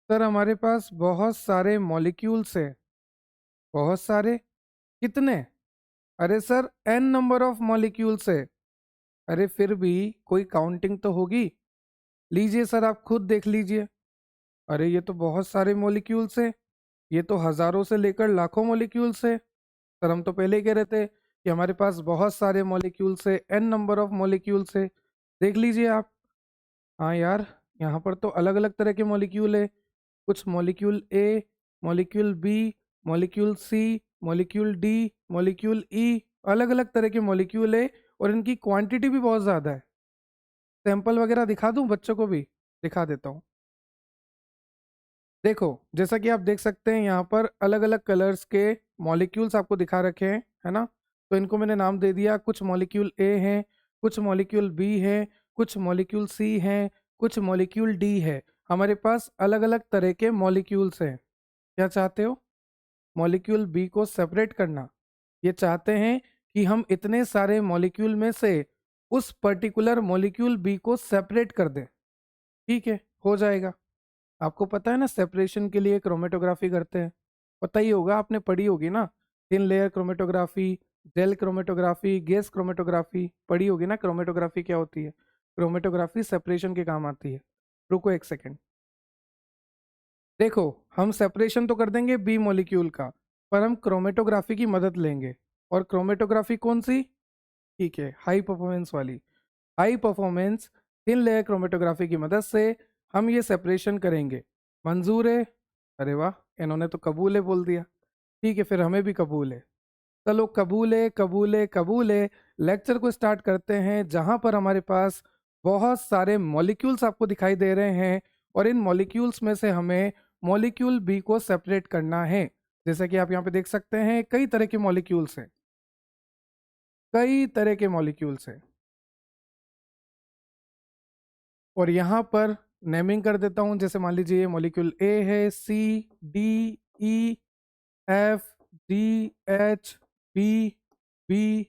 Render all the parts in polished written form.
Sir हमारे पास बहुत सारे मॉलिक्यूल्स है। बहुत सारे? कितने? अरे sir an number of molecules है। अरे फिर भी कोई काउंटिंग तो होगी। लीजिए सर, आप खुद देख लीजिए। अरे ये तो बहुत सारे मॉलिक्यूल्स है। ये तो हजारों से लेकर लाखों मॉलिक्यूल्स है। सर हम तो पहले ही कह रहे थे कि हमारे पास बहुत सारे मॉलिक्यूल्स है, एन नंबर ऑफ मॉलिक्यूल्स है। देख लीजिए आप। हाँ यार, यहाँ पर तो अलग अलग तरह के मॉलिक्यूल है। कुछ molecule A, molecule B, molecule C, molecule D, molecule E, अलग अलग तरह के मॉलिक्यूल है। और इनकी क्वांटिटी भी बहुत ज़्यादा है। सैंपल वगैरह दिखा दूं बच्चों को भी? दिखा देता हूँ। देखो, जैसा कि आप देख सकते हैं यहाँ पर अलग अलग कलर्स के मॉलिक्यूल्स आपको दिखा रखे हैं, है ना? तो इनको मैंने नाम दे दिया। कुछ मॉलिक्यूल ए हैं, कुछ मॉलिक्यूल बी हैं, कुछ मॉलिक्यूल सी हैं, कुछ मॉलिक्यूल डी है। हमारे पास अलग अलग तरह के मॉलिक्यूल्स हैं। क्या चाहते हो? मॉलिक्यूल बी को सेपरेट करना? ये चाहते हैं कि हम इतने सारे मॉलिक्यूल में से उस पर्टिकुलर मॉलिक्यूल बी को सेपरेट कर दें। ठीक है, हो जाएगा। आपको पता है ना, सेपरेशन के लिए क्रोमेटोग्राफी करते हैं। पता ही होगा, आपने पढ़ी होगी ना। Thin layer chromatography, jail chromatography, gas chromatography पढ़ी होगी ना। क्रोमेटोग्राफी क्या होती है? क्रोमेटोग्राफी सेपरेशन के काम आती है। रुको एक सेकेंड। देखो, हम सेपरेशन तो कर देंगे बी मॉलिक्यूल का, पर हम क्रोमेटोग्राफी की मदद लेंगे। और क्रोमेटोग्राफी कौन सी? ठीक है, हाई परफॉर्मेंस वाली। High performance thin layer chromatography की मदद से हम ये सेपरेशन करेंगे। मंजूर है? अरे वाह, इन्होंने तो कबूल है बोल दिया। ठीक है, फिर हमें भी कबूल है। चलो, कबूल है, कबूल है, कबूल है। लेक्चर को स्टार्ट करते हैं, जहां पर हमारे पास बहुत सारे मॉलिक्यूल्स आपको दिखाई दे रहे हैं। और इन मॉलिक्यूल्स में से हमें मॉलिक्यूल बी को सेपरेट करना है। जैसा कि आप यहाँ पे देख सकते हैं, कई तरह के मॉलिक्यूल्स हैं। कई तरह के मॉलिक्यूल्स हैं। और यहाँ पर नेमिंग कर देता हूँ। जैसे मान लीजिए मॉलिक्यूल ए है, C, D, E, F, D, H, B, B.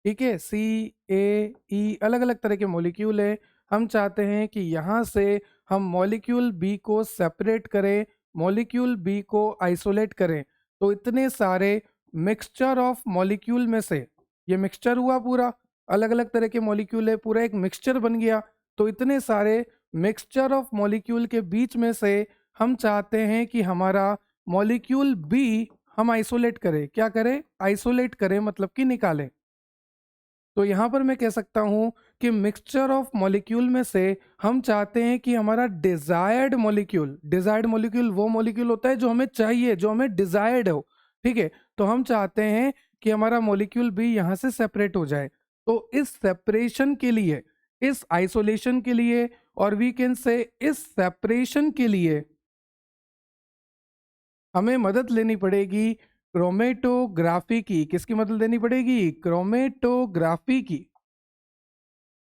ठीक है, सी, ए, ई, अलग अलग तरह के मॉलिक्यूल है। हम चाहते हैं कि यहाँ से हम मॉलिक्यूल बी को सेपरेट करें, मॉलिक्यूल बी को आइसोलेट करें। तो इतने सारे मिक्सचर ऑफ मॉलिक्यूल में से, ये मिक्सचर हुआ पूरा, अलग अलग तरह के मॉलिक्यूल है, पूरा एक मिक्सचर बन गया। तो इतने सारे मिक्सचर ऑफ मॉलिक्यूल के बीच में से हम चाहते हैं कि हमारा मॉलिक्यूल बी हम आइसोलेट करें। क्या करें? आइसोलेट करें, मतलब कि निकालें। तो यहाँ पर मैं कह सकता हूँ कि मिक्सचर ऑफ मॉलिक्यूल में से हम चाहते हैं कि हमारा डिजायर्ड मॉलिक्यूल वो मॉलिक्यूल होता है जो हमें चाहिए, जो हमें डिजायर्ड हो। ठीक है, तो हम चाहते हैं कि हमारा मॉलिक्यूल भी यहाँ से सेपरेट हो जाए। तो इस सेपरेशन के लिए, इस आइसोलेशन के लिए, और वी कैन से इस सेपरेशन के लिए हमें मदद लेनी पड़ेगी क्रोमेटोग्राफी की। किसकी मदद लेनी पड़ेगी? क्रोमेटोग्राफी की।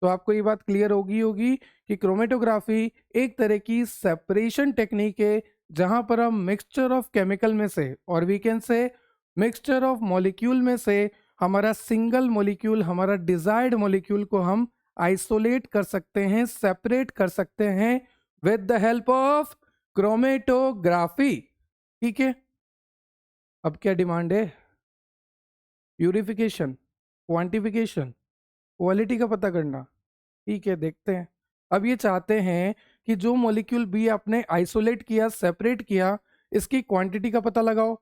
तो आपको ये बात क्लियर होगी होगी कि क्रोमेटोग्राफी एक तरह की सेपरेशन टेक्निक है, जहां पर हम मिक्सचर ऑफ केमिकल में से, और we can say mixture of molecule में से, हमारा सिंगल मॉलिक्यूल, हमारा डिजायर्ड मॉलिक्यूल को हम आइसोलेट कर सकते हैं, सेपरेट कर सकते हैं with the help of chromatography. ठीक है, अब क्या डिमांड है? प्यूरिफिकेशन, क्वांटिफिकेशन, क्वालिटी का पता करना। ठीक है, देखते हैं। अब ये चाहते हैं कि जो मॉलिक्यूल बी आपने आइसोलेट किया, सेपरेट किया, इसकी क्वांटिटी का पता लगाओ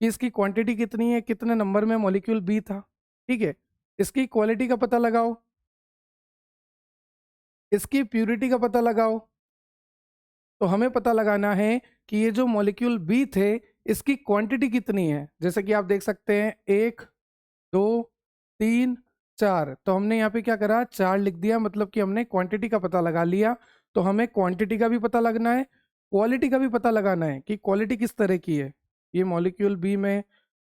कि इसकी क्वांटिटी कितनी है, कितने नंबर में मॉलिक्यूल बी था। ठीक है, इसकी क्वालिटी का पता लगाओ, इसकी प्यूरिटी का पता लगाओ। तो हमें पता लगाना है कि ये जो मॉलिक्यूल बी थे, इसकी क्वांटिटी कितनी है। जैसे कि आप देख सकते हैं, 1, 2, 3, 4। तो हमने यहाँ पे क्या करा, 4 लिख दिया, मतलब कि हमने क्वांटिटी का पता लगा लिया। तो हमें क्वांटिटी का भी पता लगना है, क्वालिटी का भी पता लगाना है कि क्वालिटी किस तरह की है। ये मॉलिक्यूल बी में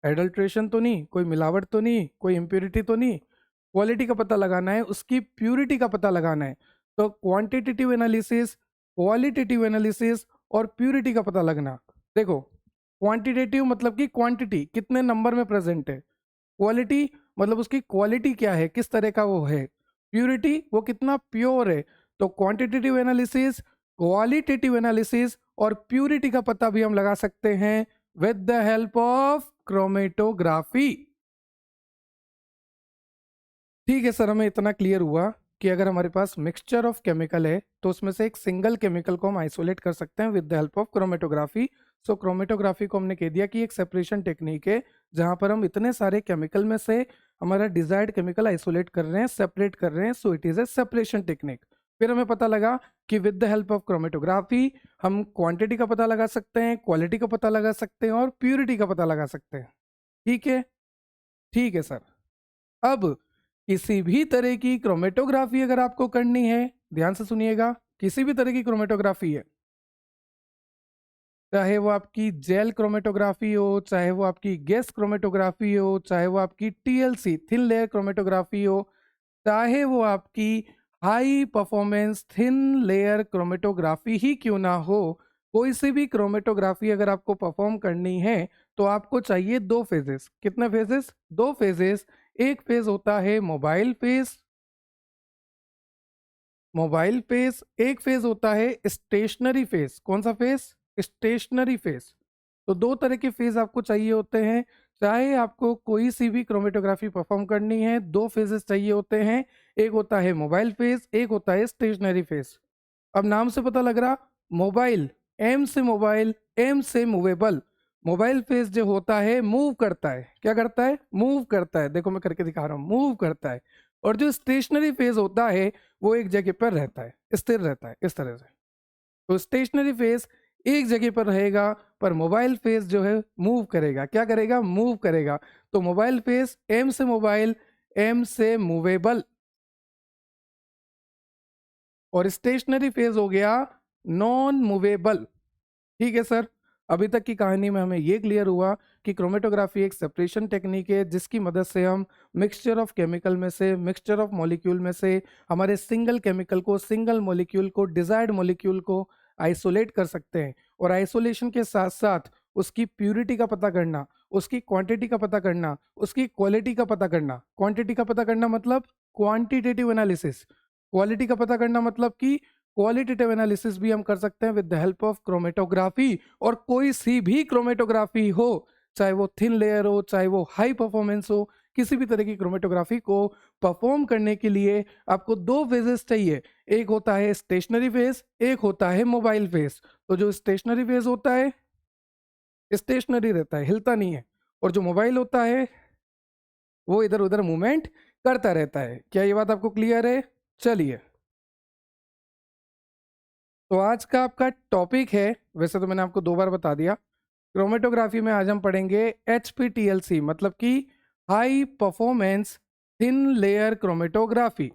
एडल्ट्रेशन तो नहीं, कोई मिलावट तो नहीं, कोई इम्प्योरिटी तो नहीं। क्वालिटी का पता लगाना है, उसकी प्यूरिटी का पता लगाना है। तो क्वांटिटेटिव एनालिसिस, क्वालिटेटिव एनालिसिस और प्यूरिटी का पता लगना। देखो, क्वांटिटेटिव मतलब कि क्वांटिटी कितने नंबर में प्रेजेंट है, क्वालिटी मतलब उसकी क्वालिटी क्या है, किस तरह का वो है, प्यूरिटी वो कितना प्योर है। तो क्वांटिटेटिव एनालिसिस, क्वालिटेटिव एनालिसिस और प्यूरिटी का पता भी हम लगा सकते हैं with the help of chromatography. ठीक है सर, हमें इतना क्लियर हुआ कि अगर हमारे पास मिक्सचर ऑफ केमिकल है तो उसमें से एक सिंगल केमिकल को हम आइसोलेट कर सकते हैं with the help of chromatography. So chromatography को हमने कह दिया कि एक सेपरेशन टेक्निक है जहां पर हम इतने सारे केमिकल में से हमारा डिजायर्ड केमिकल आइसोलेट कर रहे हैं, सेपरेट कर रहे हैं। So it is a separation technique. फिर हमें पता लगा कि with the help of chromatography हम क्वांटिटी का पता लगा सकते हैं, क्वालिटी का पता लगा सकते हैं और प्यूरिटी का पता लगा सकते हैं। ठीक है, ठीक है सर। अब किसी भी तरह की क्रोमेटोग्राफी अगर आपको करनी है, ध्यान से सुनिएगा, किसी भी तरह की क्रोमेटोग्राफी है, चाहे वो आपकी जेल क्रोमेटोग्राफी हो, चाहे वो आपकी गैस क्रोमेटोग्राफी हो, चाहे वो आपकी टीएलसी थिन लेयर क्रोमेटोग्राफी हो, चाहे वो आपकी high performance thin layer chromatography ही क्यों ना हो, कोई सी भी क्रोमेटोग्राफी अगर आपको परफॉर्म करनी है तो आपको चाहिए दो फेजेस। कितने फेजेस? दो फेजेस। एक फेज होता है मोबाइल फेज, मोबाइल फेज। एक फेज होता है स्टेशनरी फेज। कौन सा फेज? Stationary phase. तो दो तरह के फेज आपको चाहिए होते हैं। चाहे आपको कोई सी भी क्रोमेटोग्राफी परफॉर्म करनी है, दो फेजेस चाहिए होते हैं। एक होता है मोबाइल फेज, एक होता है स्टेशनरी फेज। अब नाम से पता लग रहा, मोबाइल, एम से मोबाइल, एम से मूवेबल। मोबाइल फेज जो होता है मूव करता है। क्या करता है? मूव करता है। देखो मैं करके दिखा रहा हूँ, मूव करता है। और जो स्टेशनरी फेज होता है वो एक जगह पर रहता है, स्थिर रहता है, इस तरह से। तो स्टेशनरी फेज एक जगह पर रहेगा, पर मोबाइल फेज जो है मूव करेगा। क्या करेगा? मूव करेगा। तो मोबाइल फेज एम से मोबाइल, एम से मूवेबल। और स्टेशनरी फेज हो गया नॉन मूवेबल। ठीक है सर। अभी तक की कहानी में हमें ये क्लियर हुआ कि क्रोमेटोग्राफी एक सेपरेशन टेक्निक है जिसकी मदद से हम मिक्सचर ऑफ केमिकल में से, मिक्सचर ऑफ मॉलिक्यूल में से हमारे सिंगल केमिकल को, सिंगल मॉलिक्यूल को, डिजायर्ड मॉलिक्यूल को आइसोलेट कर सकते हैं। और आइसोलेशन के साथ साथ उसकी प्यूरिटी का पता करना, उसकी क्वांटिटी का पता करना, उसकी क्वालिटी का पता करना। क्वांटिटी का पता करना मतलब क्वांटिटेटिव एनालिसिस, क्वालिटी का पता करना मतलब कि क्वालिटेटिव एनालिसिस भी हम कर सकते हैं with the help of chromatography. और कोई सी भी क्रोमेटोग्राफी हो, चाहे वो थिन लेयर हो, चाहे वो हाई परफॉर्मेंस हो, किसी भी तरह की क्रोमेटोग्राफी को परफॉर्म करने के लिए आपको दो फेजेस चाहिए। एक होता है स्टेशनरी फेज, एक होता है मोबाइल फेज। तो जो स्टेशनरी फेज होता है स्टेशनरी रहता है, हिलता नहीं है। और जो मोबाइल होता है वो इधर उधर मूवमेंट करता रहता है। क्या ये बात आपको क्लियर है? चलिए, तो आज का आपका टॉपिक है, वैसे तो मैंने आपको दो बार बता दिया, क्रोमेटोग्राफी में आज हम पढ़ेंगे HPTLC, मतलब कि high performance thin layer chromatography.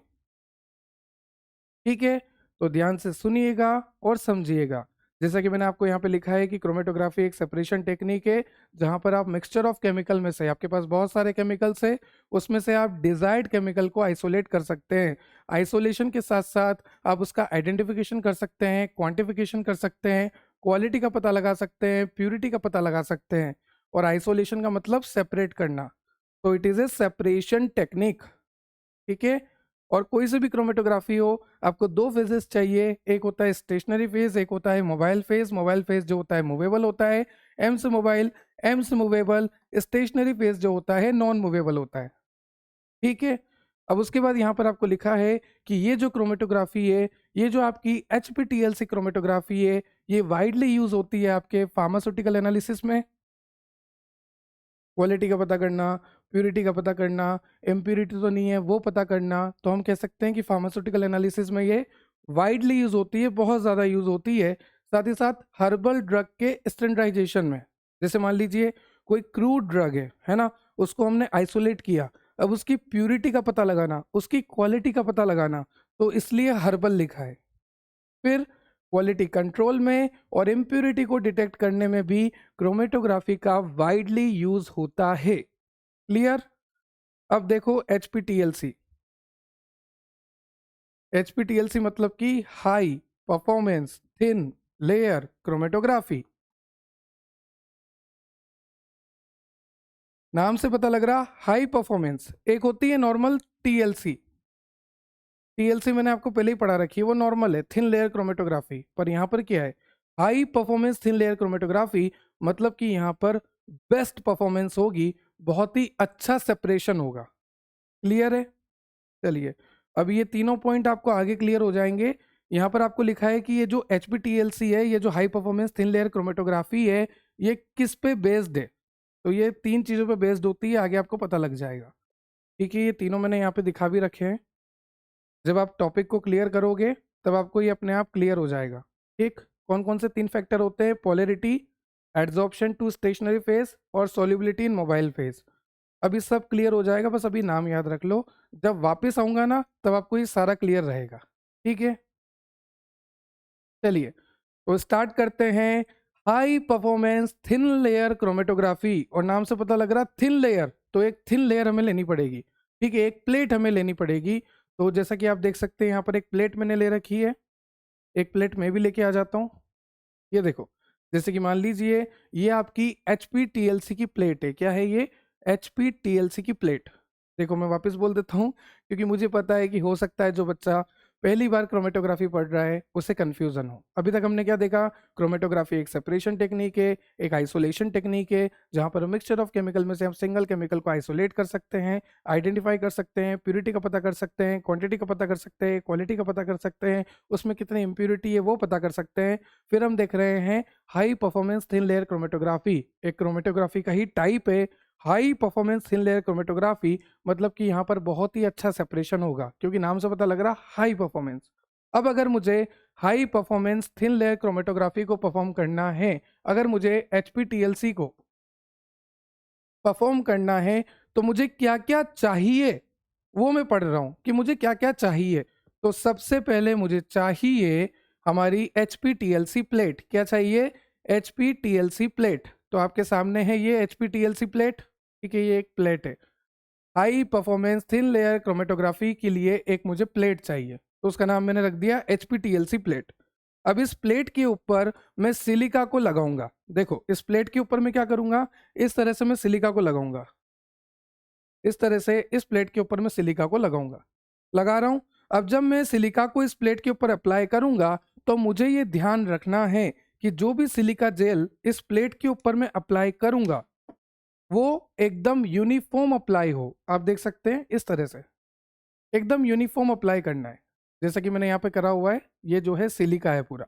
ठीक है, तो ध्यान से सुनिएगा और समझिएगा। जैसा कि मैंने आपको यहाँ पे लिखा है कि क्रोमेटोग्राफी एक सेपरेशन टेक्निक है जहां पर आप मिक्सचर ऑफ केमिकल में से, आपके पास बहुत सारे केमिकल्स है, उसमें से आप डिजायर्ड केमिकल को आइसोलेट कर सकते हैं। आइसोलेशन के साथ साथ आप उसका आइडेंटिफिकेशन कर सकते हैं, क्वांटिफिकेशन कर सकते हैं, क्वालिटी का पता लगा सकते हैं, प्यूरिटी का पता लगा सकते हैं। और आइसोलेशन का मतलब सेपरेट करना। तो it is a separation technique. ठीक है। और कोई से भी क्रोमेटोग्राफी हो, आपको दो फेजेस चाहिए। एक होता है स्टेशनरी फेज, एक होता है मोबाइल फेज। मोबाइल फेज जो होता है मूवेबल होता है, एम से मोबाइल, एम से मूवेबल। स्टेशनरी फेज जो होता है नॉन मूवेबल होता है। ठीक है। अब उसके बाद यहाँ पर आपको लिखा है कि ये जो क्रोमेटोग्राफी है, ये जो आपकी HPTLC क्रोमेटोग्राफी है, ये वाइडली यूज होती है आपके फार्मास्यूटिकल एनालिसिस में। क्वालिटी का पता करना, प्यूरिटी का पता करना, इम्प्यूरिटी तो नहीं है वो पता करना। तो हम कह सकते हैं कि फार्मास्यूटिकल एनालिसिस में ये वाइडली यूज होती है, बहुत ज़्यादा यूज होती है। साथ ही साथ हर्बल ड्रग के स्टैंडर्डाइजेशन में, जैसे मान लीजिए कोई क्रूड ड्रग है ना, उसको हमने आइसोलेट किया। अब उसकी प्यूरिटी का पता लगाना, उसकी क्वालिटी का पता लगाना, तो इसलिए हर्बल लिखा है। फिर क्वालिटी कंट्रोल में और इम्प्यूरिटी को डिटेक्ट करने में भी क्रोमेटोग्राफी का वाइडली यूज होता है। क्लियर? अब देखो HPTLC। HPTLC मतलब कि high performance thin layer chromatography. नाम से पता लग रहा हाई परफॉर्मेंस। एक होती है नॉर्मल TLC, टीएलसी मैंने आपको पहले ही पढ़ा रखी है, वो नॉर्मल है, थिन लेयर क्रोमेटोग्राफी। पर यहाँ पर क्या है, high performance thin layer chromatography, मतलब कि यहाँ पर बेस्ट परफॉर्मेंस होगी, बहुत ही अच्छा सेपरेशन होगा। क्लियर है? चलिए, अब ये तीनों पॉइंट आपको आगे क्लियर हो जाएंगे। यहाँ पर आपको लिखा है कि ये जो HPTLC है, ये जो high performance thin layer chromatography है, ये किस पे बेस्ड है? तो ये 3 चीज़ों पे बेस्ड होती है, आगे आपको पता लग जाएगा। ठीक है, ये तीनों मैंने यहाँ पे दिखा भी रखे हैं। जब आप टॉपिक को क्लियर करोगे तब आपको ये अपने आप क्लियर हो जाएगा। ठीक, कौन कौन से 3 फैक्टर होते हैं? Polarity, adsorption to stationary phase और सॉल्युबिलिटी इन मोबाइल फेज। अभी सब क्लियर हो जाएगा, बस अभी नाम याद रख लो। जब वापस आऊंगा ना तब आपको ये सारा क्लियर रहेगा। ठीक है, चलिए तो स्टार्ट करते हैं। High performance thin layer chromatography, और नाम से पता लग रहा थिन लेयर, तो एक थिन लेयर हमें लेनी पड़ेगी। ठीक है, एक प्लेट हमें लेनी पड़ेगी। तो जैसा कि आप देख सकते हैं यहाँ पर एक प्लेट मैंने ले रखी है, एक प्लेट मैं भी लेके आ जाता हूँ। ये देखो, जैसे कि मान लीजिए ये आपकी HPTLC की प्लेट है। क्या है ये? HPTLC की प्लेट। देखो मैं वापस बोल देता हूँ, क्योंकि मुझे पता है कि हो सकता है जो बच्चा पहली बार क्रोमेटोग्राफी पढ़ रहा है उसे कंफ्यूजन हो। अभी तक हमने क्या देखा? क्रोमेटोग्राफी एक सेपरेशन टेक्निक है, एक आइसोलेशन टेक्निक है, जहां पर मिक्सचर ऑफ केमिकल में से हम सिंगल केमिकल को आइसोलेट कर सकते हैं, आइडेंटिफाई कर सकते हैं, प्यूरिटी का पता कर सकते हैं, क्वांटिटी का पता कर सकते हैं, क्वालिटी का पता कर सकते हैं, उसमें कितनी इम्प्यूरिटी है वो पता कर सकते हैं। फिर हम देख रहे हैं high performance thin layer chromatography, एक क्रोमेटोग्राफी का ही टाइप है high performance thin layer chromatography, मतलब कि यहाँ पर बहुत ही अच्छा सेपरेशन होगा, क्योंकि नाम से पता लग रहा हाई परफॉर्मेंस। अब अगर मुझे high performance thin layer chromatography को परफॉर्म करना है, अगर मुझे HPTLC को परफॉर्म करना है, तो मुझे क्या क्या चाहिए वो मैं पढ़ रहा हूं कि मुझे क्या क्या चाहिए। तो सबसे पहले मुझे चाहिए हमारी HPTLC प्लेट। क्या चाहिए? HPTLC plate. तो आपके सामने है ये HPTLC प्लेट। ठीक है, ये एक प्लेट है। High performance thin layer chromatography के लिए एक मुझे प्लेट चाहिए, तो उसका नाम मैंने रख दिया HPTLC प्लेट। अब इस प्लेट के ऊपर मैं सिलिका को लगाऊंगा। देखो, इस प्लेट के ऊपर मैं क्या करूंगा, इस तरह से मैं सिलिका को लगाऊंगा। इस तरह से इस प्लेट के ऊपर मैं सिलिका को लगाऊंगा, लगा रहा हूं। अब जब मैं सिलिका को इस प्लेट के ऊपर अप्लाई करूंगा, तो मुझे ये ध्यान रखना है कि जो भी सिलिका जेल इस प्लेट के ऊपर मैं अप्लाई करूंगा वो एकदम यूनिफॉर्म अप्लाई हो। आप देख सकते हैं इस तरह से एकदम यूनिफॉर्म अप्लाई करना है, जैसा कि मैंने यहाँ पे करा हुआ है। ये जो है सिलिका है पूरा।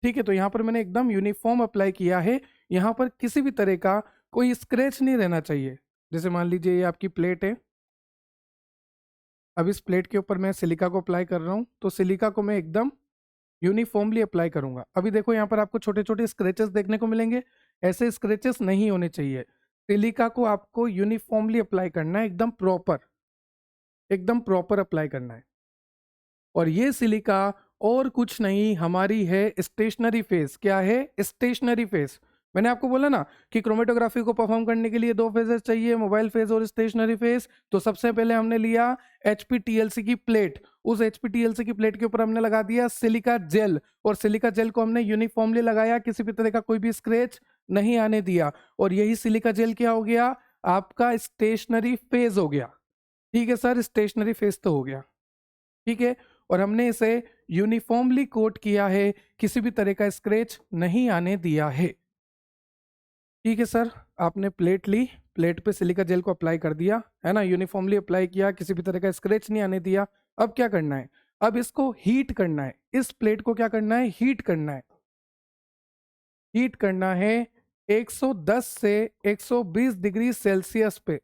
ठीक है, तो यहाँ पर मैंने एकदम यूनिफॉर्म अप्लाई किया है। यहाँ पर किसी भी तरह का कोई स्क्रैच नहीं रहना चाहिए। जैसे मान लीजिए ये आपकी प्लेट है, अब इस प्लेट के ऊपर मैं सिलिका को अप्लाई कर रहा हूँ, तो सिलिका को मैं एकदम यूनिफॉर्मली अप्लाई करूंगा। अभी देखो यहाँ पर आपको छोटे छोटे स्क्रैचेस देखने को मिलेंगे, ऐसे स्क्रैचेस नहीं होने चाहिए। सिलिका को आपको यूनिफॉर्मली अप्लाई करना है, एकदम प्रॉपर अप्लाई करना है। और ये सिलिका और कुछ नहीं, हमारी है स्टेशनरी फेज। क्या है? Stationary phase. मैंने आपको बोला ना कि क्रोमेटोग्राफी को परफॉर्म करने के लिए 2 फेजेस चाहिए, मोबाइल फेज और स्टेशनरी फेज। तो सबसे पहले हमने लिया HPTLC की प्लेट, उस HPTLC की प्लेट के ऊपर हमने लगा दिया सिलिका जेल, और सिलिका जेल को हमने यूनिफॉर्मली लगाया, किसी भी तरह का कोई भी स्क्रैच नहीं आने दिया। और यही सिलिका जेल क्या हो गया? आपका स्टेशनरी फेज हो गया। ठीक है सर, स्टेशनरी फेज तो हो गया। ठीक है, और हमने इसे यूनिफॉर्मली कोट किया है, किसी भी तरह का स्क्रैच नहीं आने दिया है। ठीक है सर, आपने प्लेट ली, प्लेट पे सिलिका जेल को अप्लाई कर दिया है ना, यूनिफॉर्मली अप्लाई किया, किसी भी तरह का स्क्रैच नहीं आने दिया। अब क्या करना है? अब इसको हीट करना है। इस प्लेट को क्या करना है? हीट करना है। हीट करना है 110 से 120 डिग्री सेल्सियस पे।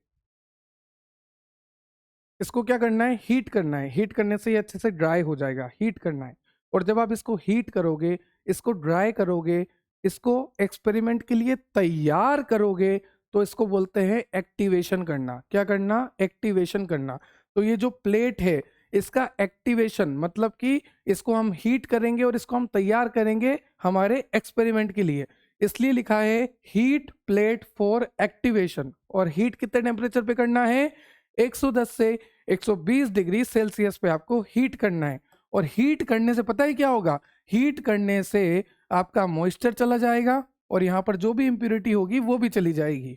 इसको क्या करना है? हीट करना है। हीट करने से ये अच्छे से ड्राई हो जाएगा, हीट करना है। और जब आप इसको हीट करोगे, इसको ड्राई करोगे, इसको एक्सपेरिमेंट के लिए तैयार करोगे, तो इसको बोलते हैं एक्टिवेशन करना। क्या करना? एक्टिवेशन करना। तो ये जो प्लेट है इसका एक्टिवेशन मतलब कि इसको हम हीट करेंगे और इसको हम तैयार करेंगे हमारे एक्सपेरिमेंट के लिए, इसलिए लिखा है हीट प्लेट फॉर एक्टिवेशन। और हीट कितने टेम्परेचर पे करना है? 110 से 120 डिग्री सेल्सियस पे आपको हीट करना है। और हीट करने से पता है क्या होगा? हीट करने से आपका मॉइस्चर चला जाएगा और यहाँ पर जो भी इम्प्यूरिटी होगी वो भी चली जाएगी।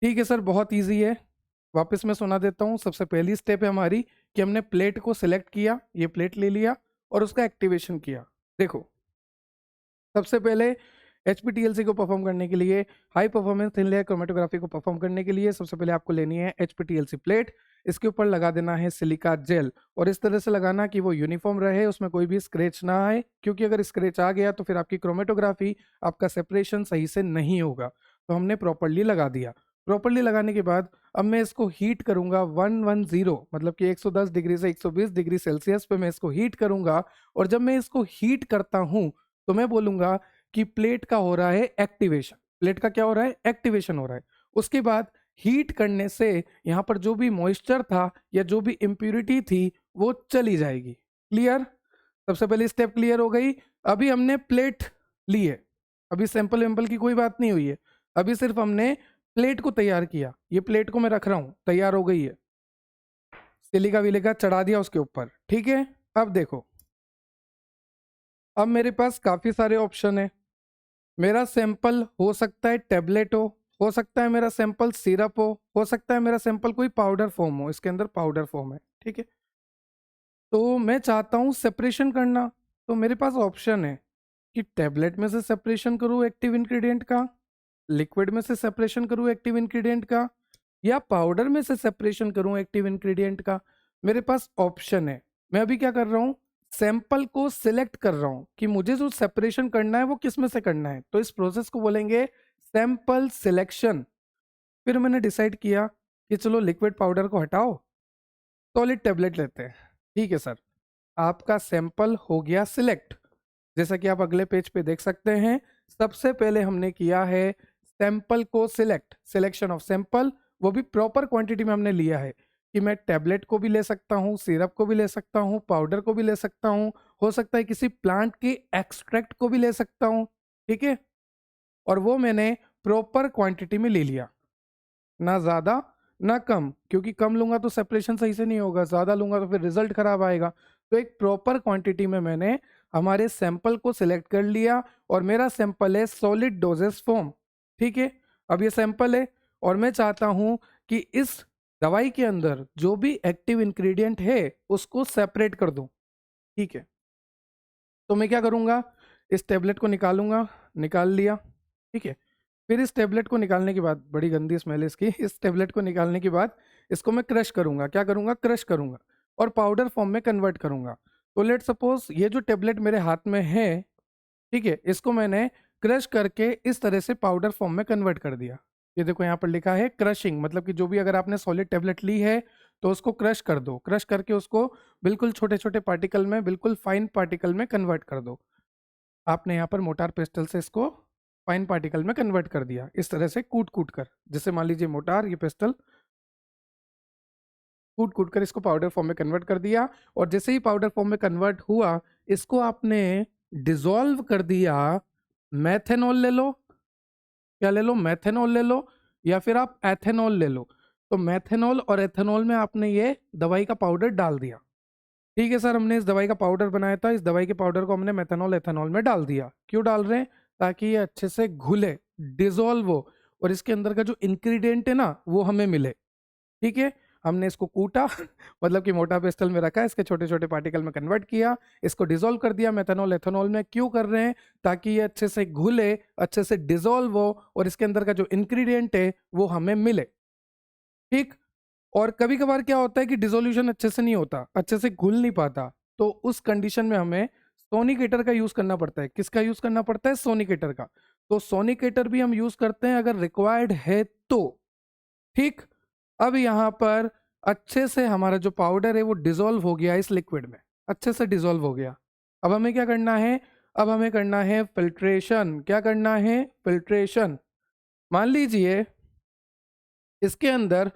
ठीक है सर, बहुत इजी है। वापस मैं सुना देता हूँ। सबसे पहली स्टेप है हमारी कि हमने प्लेट को सिलेक्ट किया, ये प्लेट ले लिया और उसका एक्टिवेशन किया। देखो सबसे पहले HPTLC को परफॉर्म करने के लिए, high performance thin layer chromatography को परफॉर्म करने के लिए सबसे पहले आपको लेनी है HPTLC प्लेट। इसके ऊपर लगा देना है सिलिका जेल और इस तरह से लगाना कि वो यूनिफॉर्म रहे, उसमें कोई भी स्क्रैच ना आए, क्योंकि अगर स्क्रैच आ गया तो फिर आपकी क्रोमेटोग्राफी, आपका सेपरेशन सही से नहीं होगा। तो हमने प्रॉपरली लगा दिया। प्रॉपरली लगाने के बाद अब मैं इसको हीट करूंगा 110, मतलब कि 110 डिग्री से 120 डिग्री सेल्सियस पे मैं इसको हीट करूंगा। और जब मैं इसको हीट करता हूं तो मैं बोलूंगा कि प्लेट का हो रहा है एक्टिवेशन। प्लेट का क्या हो रहा है? एक्टिवेशन हो रहा है। उसके बाद हीट करने से यहाँ पर जो भी मॉइस्चर था या जो भी इम्प्यूरिटी थी वो चली जाएगी। क्लियर? सबसे पहली स्टेप क्लियर हो गई। अभी हमने प्लेट ली है, अभी सैंपल वैम्पल की कोई बात नहीं हुई है, अभी सिर्फ हमने प्लेट को तैयार किया। ये प्लेट को मैं रख रहा हूं, तैयार हो गई है, सिलिका विलिका चढ़ा दिया उसके ऊपर। ठीक है, अब देखो, अब मेरे पास काफी सारे ऑप्शन है। मेरा सैंपल हो सकता है टेबलेट हो सकता है मेरा सैंपल सिरप हो सकता है मेरा सैंपल कोई पाउडर फॉर्म हो, इसके अंदर पाउडर फॉर्म है। ठीक है, तो मैं चाहता हूं सेपरेशन करना, तो मेरे पास ऑप्शन है कि टेबलेट में से सेपरेशन करूं एक्टिव इंग्रेडिएंट का, लिक्विड में से सेपरेशन करूं एक्टिव इंग्रेडिएंट का, या पाउडर में से सेपरेशन करूं एक्टिव इंग्रेडिएंट का। मेरे पास ऑप्शन है। मैं अभी क्या कर रहा हूं, सैंपल को सिलेक्ट कर रहा हूं कि मुझे जो सेपरेशन करना है वो किस में से करना है। तो इस प्रोसेस को बोलेंगे सैंपल सिलेक्शन। फिर मैंने डिसाइड किया कि चलो लिक्विड पाउडर को हटाओ, सॉलिड टेबलेट लेते हैं। ठीक है सर, आपका सैंपल हो गया सिलेक्ट। जैसा कि आप अगले पेज पे देख सकते हैं, सबसे पहले हमने किया है सैंपल को सिलेक्ट, सिलेक्शन ऑफ सैंपल, वो भी प्रॉपर क्वांटिटी में हमने लिया है कि मैं टैबलेट को भी ले सकता हूँ, सिरप को भी ले सकता हूँ, पाउडर को भी ले सकता हूँ, हो सकता है किसी प्लांट के एक्सट्रैक्ट को भी ले सकता हूँ। ठीक है, और वो मैंने प्रॉपर क्वांटिटी में ले लिया, ना ज़्यादा ना कम, क्योंकि कम लूंगा तो सेपरेशन सही से नहीं होगा, ज़्यादा लूंगा तो फिर रिजल्ट खराब आएगा। तो एक प्रॉपर क्वांटिटी में मैंने हमारे सैंपल को सिलेक्ट कर लिया और मेरा सैंपल है सॉलिड डोजेस फॉर्म। ठीक है, अब ये सैंपल है और मैं चाहता हूं कि इस दवाई के अंदर जो भी एक्टिव इंग्रेडिएंट है उसको सेपरेट कर दूं। ठीक है, तो मैं क्या करूंगा, इस टेबलेट को निकालूंगा, निकाल लिया। ठीक है, फिर इस टेबलेट को निकालने के बाद, बड़ी गंदी स्मेल है इसकी, इस टेबलेट को निकालने के बाद इसको मैं क्रश करूंगा। क्या करूंगा? क्रश करूंगा और पाउडर फॉर्म में कन्वर्ट करूंगा। तो लेट सपोज ये जो टेबलेट मेरे हाथ में है, ठीक है, इसको मैंने क्रश करके इस तरह से पाउडर फॉर्म में कन्वर्ट कर दिया। ये देखो यहाँ पर लिखा है क्रशिंग, मतलब कि जो भी अगर आपने सॉलिड टेबलेट ली है तो उसको क्रश कर दो, क्रश करके उसको बिल्कुल छोटे छोटे पार्टिकल में, बिल्कुल फाइन पार्टिकल में कन्वर्ट कर दो। आपने यहाँ पर मोटार पेस्टल से इसको फाइन पार्टिकल में कन्वर्ट कर दिया, इस तरह से कूट कूट कर। जैसे मान लीजिए मोटार, ये पेस्टल, कूट कूट कर इसको पाउडर फॉर्म में कन्वर्ट कर दिया। और जैसे ही पाउडर फॉर्म में कन्वर्ट हुआ, इसको आपने डिसॉल्व कर दिया। मैथेनॉल ले लो, क्या ले लो? मैथेनॉल ले लो, या फिर आप एथेनॉल ले लो। तो मैथेनॉल और एथेनॉल में आपने ये दवाई का पाउडर डाल दिया। ठीक है सर, हमने इस दवाई का पाउडर बनाया था, इस दवाई के पाउडर को हमने मेथनॉल एथेनॉल में डाल दिया। क्यों डाल रहे हैं? ताकि ये अच्छे से घुले, डिजोल्व हो और इसके अंदर का जो इंग्रेडिएंट है ना वो हमें मिले। ठीक है, हमने इसको कूटा मतलब कि मोटा पेस्टल में रखा, इसके छोटे छोटे पार्टिकल में कन्वर्ट किया, इसको डिजोल्व कर दिया मेथनॉल एथेनॉल में। क्यों कर रहे हैं? ताकि ये अच्छे से घुले, अच्छे से डिजोल्व हो और इसके अंदर का जो इंग्रेडिएंट है वो हमें मिले। ठीक, और कभी कभार क्या होता है कि डिसोल्यूशन अच्छे से नहीं होता, अच्छे से घुल नहीं पाता, तो उस कंडीशन में हमें सोनिकेटर का यूज करना पड़ता है। किसका यूज करना पड़ता है? सोनिकेटर का। तो सोनिकेटर भी हम यूज करते हैं अगर रिक्वायर्ड है तो। ठीक, अब यहाँ पर अच्छे से हमारा जो पाउडर है वो डिसॉल्व हो गया इस लिक्विड में, अच्छे से डिसॉल्व हो गया। अब हमें क्या करना है? अब हमें करना है फिल्ट्रेशन। क्या करना है? फिल्ट्रेशन। मान लीजिए इसके अंदर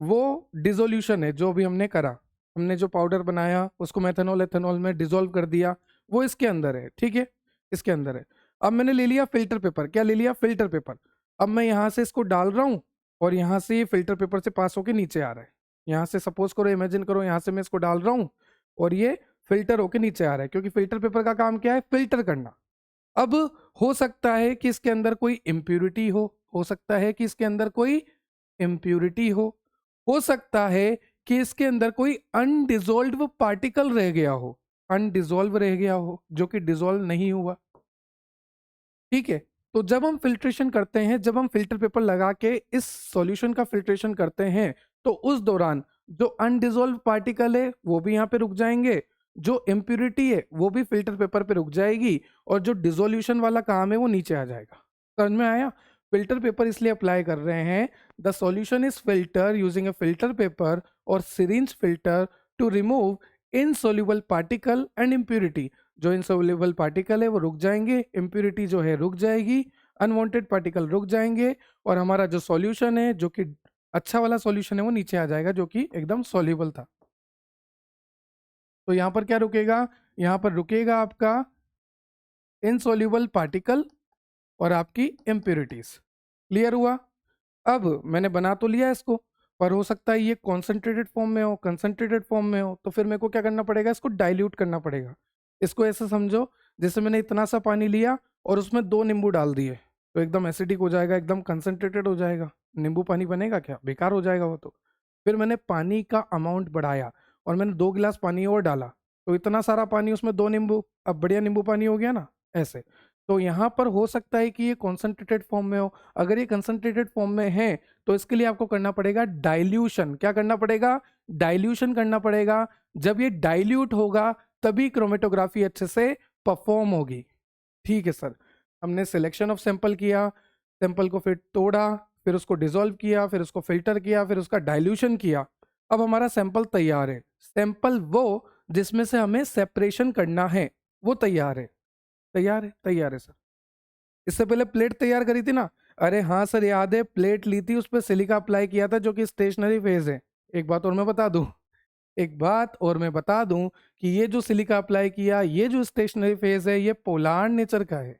वो डिसोल्यूशन है जो भी हमने करा, हमने जो पाउडर बनाया उसको मेथनॉल एथेनॉल में डिसॉल्व कर दिया, वो इसके अंदर है। ठीक है, इसके अंदर है। अब मैंने ले लिया फिल्टर पेपर। क्या ले लिया? Filter paper. अब मैं यहाँ से इसको डाल रहा हूँ और यहाँ से ये फिल्टर पेपर से पास होके नीचे आ रहा है। यहाँ से सपोज करो, इमेजिन करो, यहाँ से मैं इसको डाल रहा हूँ और ये फिल्टर होके नीचे आ रहा है, क्योंकि फिल्टर पेपर का काम क्या है? फिल्टर करना। अब हो सकता है कि इसके अंदर कोई इम्प्यूरिटी हो सकता है कि इसके अंदर कोई इम्प्यूरिटी हो सकता है कि इसके अंदर कोई अनडिजोल्व पार्टिकल रह गया हो, अनडिजोल्व रह गया हो जो कि डिजोल्व नहीं हुआ। ठीक है, तो जब हम फिल्ट्रेशन करते हैं, जब हम फिल्टर पेपर लगा के इस सॉल्यूशन का फिल्ट्रेशन करते हैं, तो उस दौरान जो अनडिजोल्व पार्टिकल है वो भी यहाँ पे रुक जाएंगे, जो इम्प्यूरिटी है वो भी फिल्टर पेपर पे रुक जाएगी, और जो डिसोल्यूशन वाला काम है वो नीचे आ जाएगा। समझ में आया? फिल्टर पेपर इसलिए अप्लाई कर रहे हैं, the solution is filter using a filter paper और syringe filter to remove insoluble particle and impurity. जो इनसोल्यूबल पार्टिकल है वो रुक जाएंगे, इम्प्यूरिटी जो है रुक जाएगी, अनवांटेड पार्टिकल रुक जाएंगे, और हमारा जो सॉल्यूशन है, जो कि अच्छा वाला सॉल्यूशन है, वो नीचे आ जाएगा, जो कि एकदम सॉल्यूबल था। तो यहाँ पर क्या रुकेगा? यहाँ पर रुकेगा आपका इनसोल्यूबल पार्टिकल और आपकी इम्प्यूरिटीज। क्लियर हुआ? अब मैंने बना तो लिया इसको, पर हो सकता है ये कॉन्सेंट्रेटेड फॉर्म में हो, कंसंट्रेटेड फॉर्म में हो, तो फिर मेरे को क्या करना पड़ेगा? इसको डाइल्यूट करना पड़ेगा। इसको ऐसे समझो जैसे मैंने इतना सा पानी लिया और उसमें 2 नींबू डाल दिए, तो एकदम एसिडिक हो जाएगा, एकदम कंसंट्रेटेड हो जाएगा। नींबू पानी बनेगा क्या? बेकार हो जाएगा वो तो। फिर मैंने पानी का अमाउंट बढ़ाया और मैंने 2 गिलास पानी और डाला, तो इतना सारा पानी, उसमें 2 नींबू, अब बढ़िया नींबू पानी हो गया ना, ऐसे। तो यहाँ पर हो सकता है कि ये कॉन्सेंट्रेटेड फॉर्म में हो। अगर ये कंसंट्रेटेड फॉर्म में है तो इसके लिए आपको करना पड़ेगा डाइल्यूशन। क्या करना पड़ेगा? डाइल्यूशन करना पड़ेगा। जब ये डाइल्यूट होगा तभी क्रोमेटोग्राफी अच्छे से परफॉर्म होगी। ठीक है सर, हमने सिलेक्शन ऑफ सैंपल किया, सैंपल को फिर तोड़ा, फिर उसको डिसॉल्व किया, फिर उसको फिल्टर किया, फिर उसका डाइल्यूशन किया। अब हमारा सैंपल तैयार है। सैंपल वो जिसमें से हमें सेपरेशन करना है वो तैयार है। तैयार है? तैयार है सर। इससे पहले प्लेट तैयार करी थी ना? अरे हाँ सर, याद है, प्लेट ली थी, उस पर सिलिका अप्लाई किया था, जो कि स्टेशनरी फेज है। एक बात और मैं बता दूं, एक बात और मैं बता दूं कि ये जो सिलिका अप्लाई किया, ये जो स्टेशनरी फेज है, ये पोलार नेचर का है।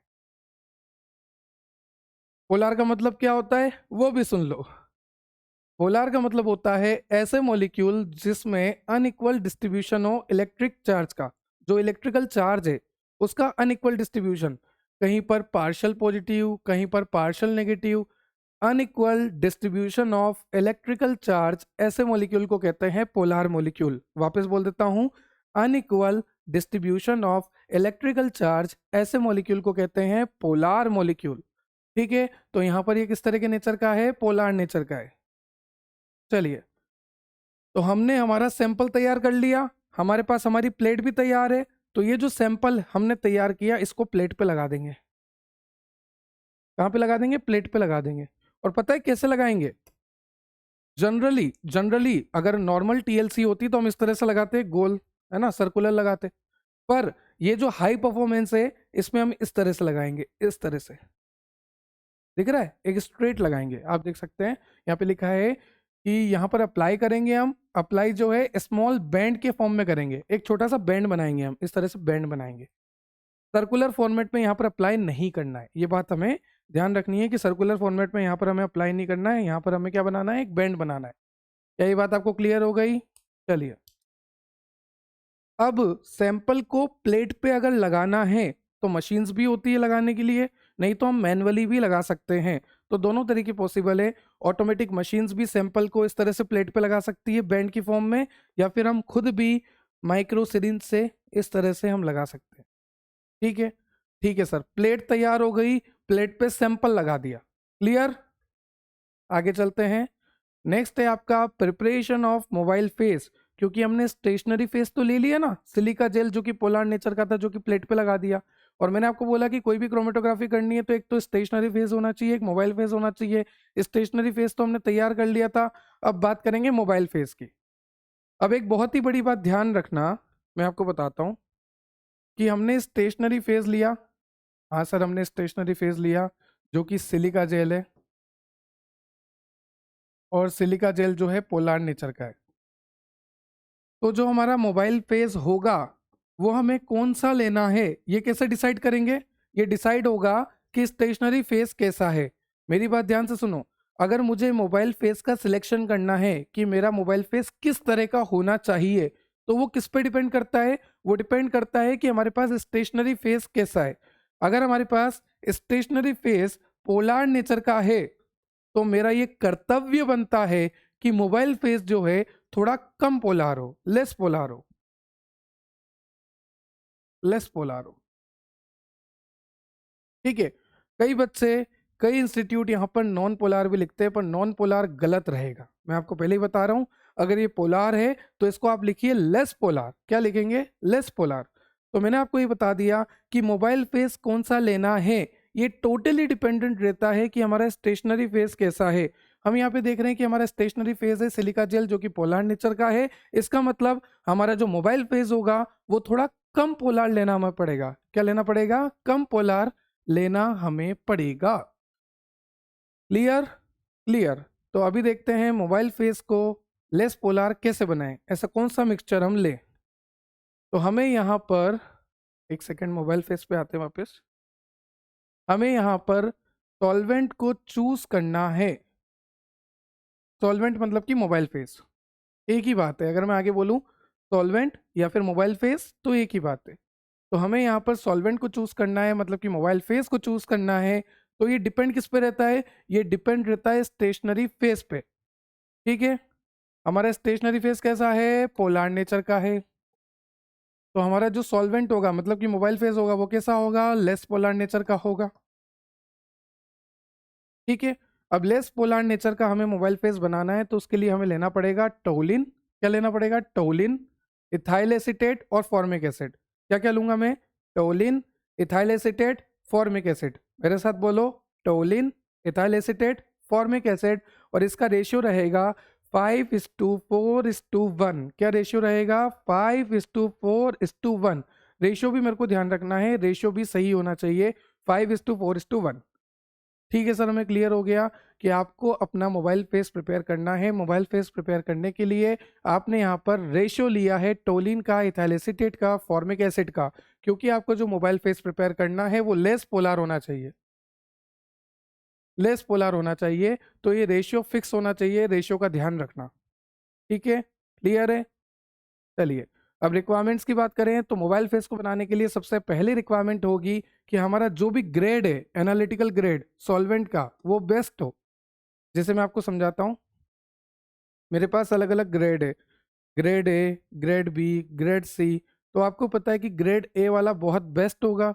पोलार का मतलब क्या होता है वो भी सुन लो। पोलार का मतलब होता है ऐसे मॉलिक्यूल जिसमें अनइक्वल डिस्ट्रीब्यूशन हो इलेक्ट्रिक चार्ज का। जो इलेक्ट्रिकल चार्ज है उसका अनइक्वल डिस्ट्रीब्यूशन, कहीं पर पार्शियल पॉजिटिव, कहीं पर partial negative, unequal distribution of electrical charge, ऐसे मॉलिक्यूल को कहते हैं पोलार मॉलिक्यूल। वापस बोल देता हूं, unequal distribution of electrical charge, ऐसे मॉलिक्यूल को कहते हैं पोलार मॉलिक्यूल। ठीक है, तो यहां पर ये किस तरह के नेचर का है? पोलार नेचर का है। चलिए, तो हमने हमारा सैंपल तैयार कर लिया, हमारे पास हमारी प्लेट भी तैयार है। तो ये जो सैंपल हमने तैयार किया, इसको प्लेट पे लगा देंगे। कहाँ पे लगा देंगे? प्लेट पे लगा देंगे। और पता है कैसे लगाएंगे? जनरली जनरली अगर नॉर्मल टीएलसी होती तो हम इस तरह से लगाते, गोल, है ना, सर्कुलर लगाते। पर ये जो हाई परफॉर्मेंस है, इसमें हम इस तरह से लगाएंगे, इस तरह से। दिख रहा है? एक स्ट्रेट लगाएंगे। आप देख सकते हैं यहाँ पे लिखा है कि यहाँ पर अप्लाई करेंगे हम। अप्लाई जो है स्मॉल बैंड के फॉर्म में करेंगे, एक छोटा सा बैंड बनाएंगे हम, इस तरह से बैंड बनाएंगे। सर्कुलर फॉर्मेट में यहाँ पर अप्लाई नहीं करना है, ये बात हमें ध्यान रखनी है कि सर्कुलर फॉर्मेट में यहाँ पर हमें अप्लाई नहीं करना है। यहाँ पर हमें क्या बनाना है? एक बैंड बनाना है। क्या ये बात आपको क्लियर हो गई? चलिए, अब सैंपल को प्लेट पे अगर लगाना है तो मशीन्स भी होती है लगाने के लिए, नहीं तो हम मैनुअली भी लगा सकते हैं। तो दोनों तरीके पॉसिबल है। ऑटोमेटिक मशीन्स भी सैंपल को इस तरह से प्लेट पे लगा सकती है बैंड की फॉर्म में, या फिर हम खुद भी माइक्रो सिरिंज से इस तरह से हम लगा सकते हैं। ठीक है? ठीक है सर, प्लेट तैयार हो गई, प्लेट पे सैंपल लगा दिया। क्लियर? आगे चलते हैं। नेक्स्ट है आपका प्रिपरेशन ऑफ मोबाइल फेस। क्योंकि हमने स्टेशनरी फेस तो ले लिया ना, सिलिका जेल जो कि पोलार नेचर का था, जो कि प्लेट पे लगा दिया। और मैंने आपको बोला कि कोई भी क्रोमेटोग्राफी करनी है तो एक तो स्टेशनरी फेस होना चाहिए, एक मोबाइल फेस होना चाहिए। स्टेशनरी फेस तो हमने तैयार कर लिया था, अब बात करेंगे मोबाइल फेस की। अब एक बहुत ही बड़ी बात ध्यान रखना, मैं आपको बताता हूँ कि हमने स्टेशनरी फेस लिया। हाँ सर, हमने स्टेशनरी फेस लिया जो कि सिलिका जेल है, और सिलिका जेल जो है पोलार नेचर का है। तो जो हमारा मोबाइल फेज होगा वो हमें कौन सा लेना है, ये कैसे डिसाइड करेंगे? ये डिसाइड होगा कि स्टेशनरी फेज कैसा है। मेरी बात ध्यान से सुनो, अगर मुझे मोबाइल फेस का सिलेक्शन करना है कि मेरा मोबाइल फेस किस तरह का होना चाहिए, तो वो किस पे डिपेंड करता है? वो डिपेंड करता है कि हमारे पास स्टेशनरी फेस कैसा है। अगर हमारे पास स्टेशनरी फेस पोलार नेचर का है तो मेरा ये कर्तव्य बनता है कि मोबाइल फेस जो है थोड़ा कम पोलार हो, लेस पोलार हो, लेस पोलार हो। ठीक है। कई बच्चे, कई इंस्टीट्यूट यहाँ पर नॉन पोलार भी लिखते हैं, पर नॉन पोलार गलत रहेगा, मैं आपको पहले ही बता रहा हूँ। अगर ये पोलार है तो इसको आप लिखिए लेस पोलार। क्या लिखेंगे? Less polar. तो मैंने आपको ये बता दिया कि मोबाइल फेस कौन सा लेना है, ये टोटली डिपेंडेंट रहता है कि हमारा स्टेशनरी फेस कैसा है। हम यहाँ पे देख रहे हैं कि हमारा स्टेशनरी फेस है सिलिका जेल, जो कि पोलार नेचर का है। इसका मतलब हमारा जो मोबाइल फेस होगा वो थोड़ा कम पोलार लेना हमें पड़ेगा। क्या लेना पड़ेगा? कम पोलार लेना हमें पड़ेगा। क्लियर? क्लियर। तो अभी देखते हैं मोबाइल फेस को लेस पोलार कैसे बनाएं, ऐसा कौन सा मिक्सचर हम लें। तो हमें यहाँ पर, एक सेकेंड, मोबाइल फेस पे आते हैं वापस। हमें यहाँ पर सॉल्वेंट को चूज करना है। सॉल्वेंट मतलब कि मोबाइल फेस, एक ही बात है। अगर मैं आगे बोलूँ सॉल्वेंट या फिर मोबाइल फेस तो एक ही बात है। तो हमें यहाँ पर सॉल्वेंट को चूज करना है, मतलब कि मोबाइल फेस को चूज करना है। तो ये डिपेंड किस पे रहता है? ये डिपेंड रहता है स्टेशनरी फेस पे। ठीक है। हमारा स्टेशनरी फेस कैसा है? पोलार नेचर का है। तो हमारा जो सॉल्वेंट होगा, मतलब कि मोबाइल फेस होगा, वो कैसा होगा? लेस पोलार नेचर का होगा। ठीक है। अब लेस पोलार नेचर का हमें मोबाइल फेस बनाना है, तो उसके लिए हमें लेना पड़ेगा टोलिन। क्या लेना पड़ेगा? टोलिन, इथाइल एसीटेट और फॉर्मिक एसिड। क्या क्या लूंगा मैं? Toluene, ethyl acetate, formic acid. मेरे साथ बोलो, toluene, ethyl acetate, formic acid. और इसका रेशियो रहेगा 5:4:1। क्या रेशियो रहेगा? 5:4:1। रेशियो भी मेरे को ध्यान रखना है, रेशियो भी सही होना चाहिए, 5:4:1। ठीक है सर, हमें क्लियर हो गया कि आपको अपना मोबाइल फेस प्रिपेयर करना है। मोबाइल फेस प्रिपेयर करने के लिए आपने यहाँ पर रेशियो लिया है टोलिन का, इथाइल एसीटेट का, फॉर्मिक एसिड का, क्योंकि आपको जो मोबाइल फेस प्रिपेयर करना है वो लेस पोलार होना चाहिए, लेस पोलार होना चाहिए। तो ये रेशियो फिक्स होना चाहिए, रेशियो का ध्यान रखना। ठीक है, क्लियर है? चलिए, अब रिक्वायरमेंट्स की बात करें तो मोबाइल फेस को बनाने के लिए सबसे पहली रिक्वायरमेंट होगी कि हमारा जो भी ग्रेड है, एनालिटिकल ग्रेड सॉल्वेंट का, वो बेस्ट हो। जैसे मैं आपको समझाता हूँ, मेरे पास अलग अलग ग्रेड है, grade A, grade B, grade C. तो आपको पता है कि ग्रेड ए वाला बहुत बेस्ट होगा,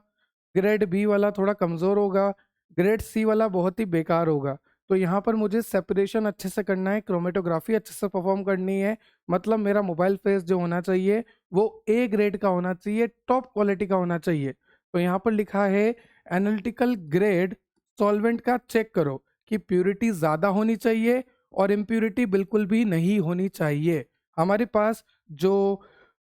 ग्रेड बी वाला थोड़ा कमज़ोर होगा, ग्रेड सी वाला बहुत ही बेकार होगा। तो यहाँ पर मुझे सेपरेशन अच्छे से करना है, क्रोमेटोग्राफी अच्छे से परफॉर्म करनी है। मतलब मेरा मोबाइल फेस जो होना चाहिए वो ए ग्रेड का होना चाहिए, टॉप क्वालिटी का होना चाहिए। तो यहाँ पर लिखा है एनालिटिकल ग्रेड सॉल्वेंट का चेक करो कि प्यूरिटी ज़्यादा होनी चाहिए और इम्प्यूरिटी बिल्कुल भी नहीं होनी चाहिए। हमारे पास जो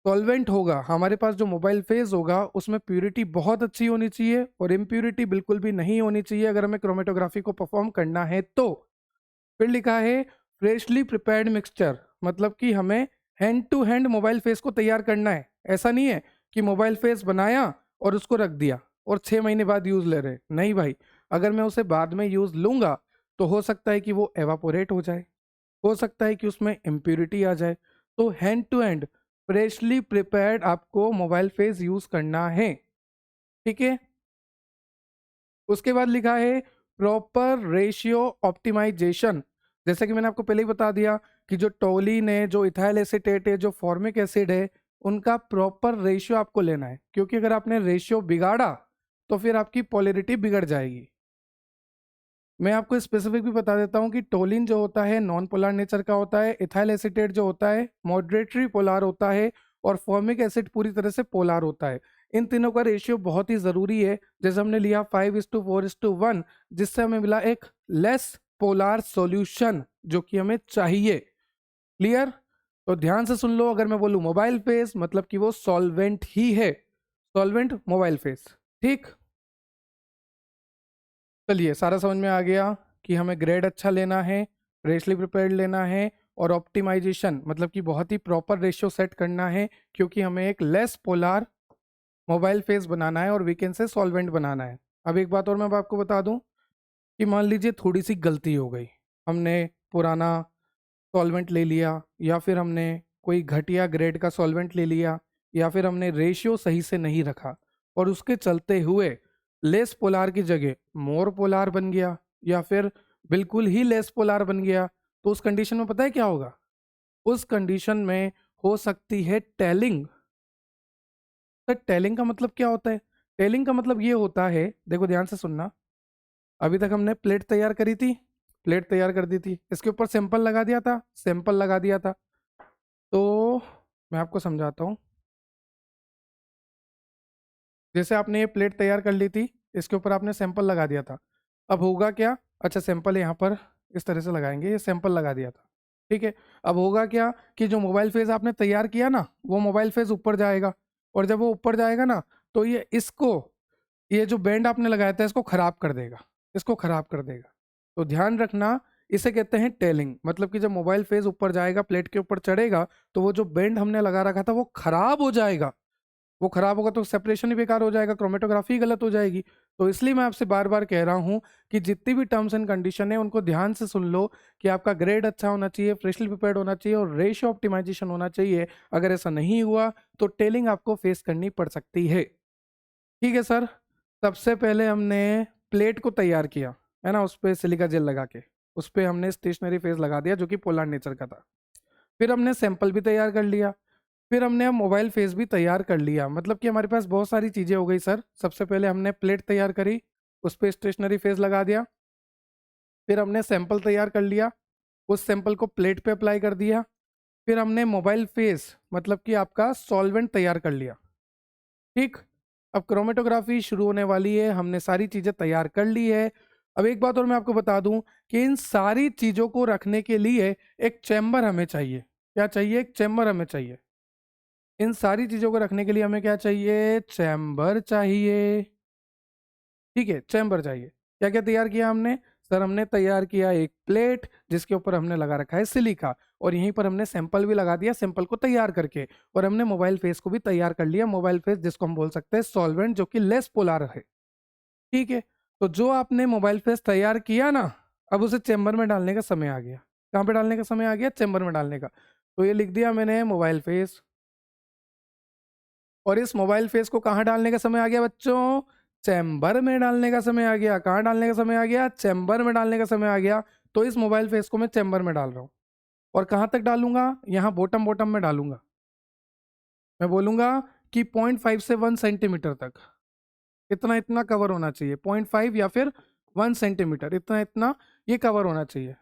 सॉल्वेंट होगा, हमारे पास जो मोबाइल फेज होगा, उसमें प्यूरिटी बहुत अच्छी होनी चाहिए और इम्प्यूरिटी बिल्कुल भी नहीं होनी चाहिए अगर हमें क्रोमेटोग्राफी को परफॉर्म करना है तो। फिर लिखा है फ्रेशली प्रिपेयर्ड मिक्सचर, मतलब कि हमें hand to hand mobile phase को तैयार करना है। ऐसा नहीं है कि मोबाइल फेस बनाया और उसको रख दिया और 6 महीने बाद यूज ले रहे। नहीं भाई, अगर मैं उसे बाद में यूज लूंगा तो हो सकता है कि वो एवापोरेट हो जाए, हो सकता है कि उसमें इम्प्यूरिटी आ जाए। तो hand to hand freshly prepared आपको मोबाइल फेस यूज करना है। ठीक है। उसके बाद लिखा है प्रॉपर रेशियो ऑप्टिमाइजेशन। जैसे कि मैंने आपको पहले ही बता दिया कि जो टोलिन है, जो इथाइल एसीटेट है, जो फॉर्मिक एसिड है, उनका प्रॉपर रेशियो आपको लेना है, क्योंकि अगर आपने रेशियो बिगाड़ा तो फिर आपकी पोलैरिटी बिगड़ जाएगी। मैं आपको स्पेसिफिक भी बता देता हूँ कि टोलिन जो होता है नॉन पोलर नेचर का होता है, इथाइल एसीटेट जो होता है मॉडरेटरी पोलर होता है, और फॉर्मिक एसिड पूरी तरह से पोलर होता है। इन तीनों का रेशियो बहुत ही ज़रूरी है। जैसे हमने लिया 5:4:1, जिससे हमें मिला एक लेस पोलर सॉल्यूशन जो कि हमें चाहिए। क्लियर? तो ध्यान से सुन लो, अगर मैं बोलूँ मोबाइल फेस मतलब कि वो सॉल्वेंट ही है, सॉल्वेंट मोबाइल फेस। ठीक, चलिए सारा समझ में आ गया कि हमें ग्रेड अच्छा लेना है, फ्रेशली प्रिपेयर्ड लेना है, और ऑप्टिमाइजेशन मतलब कि बहुत ही प्रॉपर रेशियो सेट करना है, क्योंकि हमें एक लेस पोलार मोबाइल फेस बनाना है और वीकेंड से सॉल्वेंट बनाना है। अब एक बात और मैं आपको बता दूं कि मान लीजिए थोड़ी सी गलती हो गई, हमने पुराना सॉल्वेंट ले लिया, या फिर हमने कोई घटिया ग्रेड का सॉल्वेंट ले लिया, या फिर हमने रेशियो सही से नहीं रखा और उसके चलते हुए लेस पोलार की जगह मोर पोलार बन गया, या फिर बिल्कुल ही लेस पोलार बन गया। तो उस कंडीशन में पता है क्या होगा? उस कंडीशन में हो सकती है टेलिंग। सर टेलिंग का मतलब क्या होता है? टेलिंग का मतलब ये होता है, देखो ध्यान से सुनना। अभी तक हमने प्लेट तैयार करी थी, प्लेट तैयार कर दी थी, इसके ऊपर सैंपल लगा दिया था, सैंपल लगा दिया था। तो मैं आपको समझाता हूँ। जैसे आपने ये प्लेट तैयार कर ली थी, इसके ऊपर आपने सैंपल लगा दिया था। अब होगा क्या? अच्छा सैंपल यहाँ पर इस तरह से लगाएंगे, ये सैंपल लगा दिया था, ठीक है। अब होगा क्या कि जो मोबाइल फेज आपने तैयार किया ना, वो मोबाइल फेज ऊपर जाएगा, और जब वो ऊपर जाएगा ना, तो ये जो बैंड आपने लगाया था इसको खराब कर देगा, इसको खराब कर देगा। तो ध्यान रखना, इसे कहते हैं टेलिंग। मतलब कि जब मोबाइल फेज ऊपर जाएगा, प्लेट के ऊपर चढ़ेगा, तो वो जो बैंड हमने लगा रखा था वो खराब हो जाएगा। वो खराब होगा तो सेपरेशन ही बेकार हो जाएगा, क्रोमेटोग्राफी गलत हो जाएगी। तो इसलिए मैं आपसे बार बार कह रहा हूं कि जितनी भी टर्म्स एंड कंडीशन है उनको ध्यान से सुन लो, कि आपका ग्रेड अच्छा होना चाहिए, फ्रेशली प्रिपेयर्ड होना चाहिए, और रेशियो ऑप्टिमाइजेशन होना चाहिए। अगर ऐसा नहीं हुआ तो टेलिंग आपको फेस करनी पड़ सकती है। ठीक है सर। सबसे पहले हमने प्लेट को तैयार किया, है ना, उस पर सिलिका जेल लगा के, उस पर हमने स्टेशनरी फेज लगा दिया जो कि पोलर नेचर का था। फिर हमने सैंपल भी तैयार कर लिया। फिर हमने अब मोबाइल फेस भी तैयार कर लिया। मतलब कि हमारे पास बहुत सारी चीज़ें हो गई सर। सबसे पहले हमने प्लेट तैयार करी, उस पर स्टेशनरी फेस लगा दिया। फिर हमने सैंपल तैयार कर लिया, उस सैंपल को प्लेट पे अप्लाई कर दिया। फिर हमने मोबाइल फेस मतलब कि आपका सॉल्वेंट तैयार कर लिया। ठीक। अब क्रोमेटोग्राफी शुरू होने वाली है, हमने सारी चीज़ें तैयार कर ली है। अब एक बात और मैं आपको बता दूं कि इन सारी चीज़ों को रखने के लिए एक चैम्बर हमें चाहिए। क्या चाहिए? एक चैम्बर हमें चाहिए। इन सारी चीजों को रखने के लिए हमें क्या चाहिए? चैम्बर चाहिए। ठीक है, चैम्बर चाहिए। क्या क्या तैयार किया हमने? सर हमने तैयार किया एक प्लेट जिसके ऊपर हमने लगा रखा है सिलिका, और यहीं पर हमने सैंपल भी लगा दिया, सैंपल को तैयार करके। और हमने मोबाइल फेस को भी तैयार कर लिया, मोबाइल फेस जिसको हम बोल सकते हैं सॉल्वेंट, जो कि लेस पोलर है। ठीक है। तो जो आपने मोबाइल फेस तैयार किया ना, अब उसे चैम्बर में डालने का समय आ गया। कहाँ पे डालने का समय आ गया? चैम्बर में डालने का। तो ये लिख दिया मैंने मोबाइल फेस। और इस मोबाइल फेस को कहाँ डालने का समय आ गया बच्चों? चैम्बर में डालने का समय आ गया। कहाँ डालने का समय आ गया? चैम्बर में डालने का समय आ गया। तो इस मोबाइल फेस को मैं चैम्बर में डाल रहा हूँ। और कहाँ तक डालूंगा? यहाँ बॉटम बॉटम में डालूंगा। मैं बोलूंगा कि 0.5 से 1 सेंटीमीटर तक, इतना इतना कवर होना चाहिए। 0.5 या फिर 1 सेंटीमीटर, इतना इतना ये कवर होना चाहिए।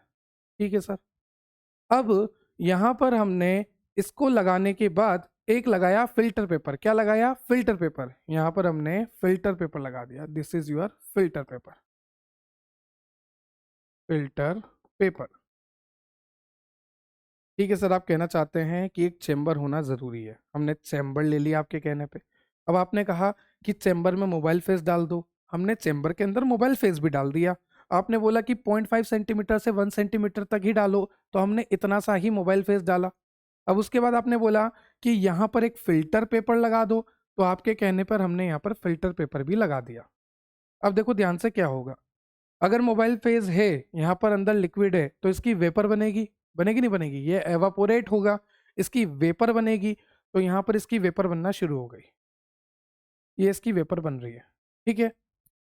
ठीक है सर। अब यहाँ पर हमने इसको लगाने के बाद एक लगाया फिल्टर पेपर। क्या लगाया? Filter paper. यहाँ पर हमने फिल्टर पेपर लगा दिया। This is your filter paper, filter paper. ठीक है सर, आप कहना चाहते हैं कि एक चेंबर होना ज़रूरी है। हमने चेंबर ले लिया आपके कहने पे। अब आपने कहा कि चेंबर में मोबाइल फेस डाल दो, हमने चेंबर के अंदर मोबाइल फेस भी डाल दिया। आपने बोला कि 0.5 सेंटीमीटर से 1 सेंटीमीटर तक ही डालो, तो हमने इतना सा ही मोबाइल फेस डाला। अब उसके बाद आपने बोला कि यहाँ पर एक फिल्टर पेपर लगा दो, तो आपके कहने पर हमने यहाँ पर फिल्टर पेपर भी लगा दिया। अब देखो ध्यान से क्या होगा। अगर मोबाइल फेज है, यहाँ पर अंदर लिक्विड है, तो इसकी वेपर बनेगी। बनेगी नहीं बनेगी? ये एवापोरेट होगा, इसकी वेपर बनेगी। तो यहाँ पर इसकी वेपर बनना शुरू हो गई, ये इसकी वेपर बन रही है। ठीक है।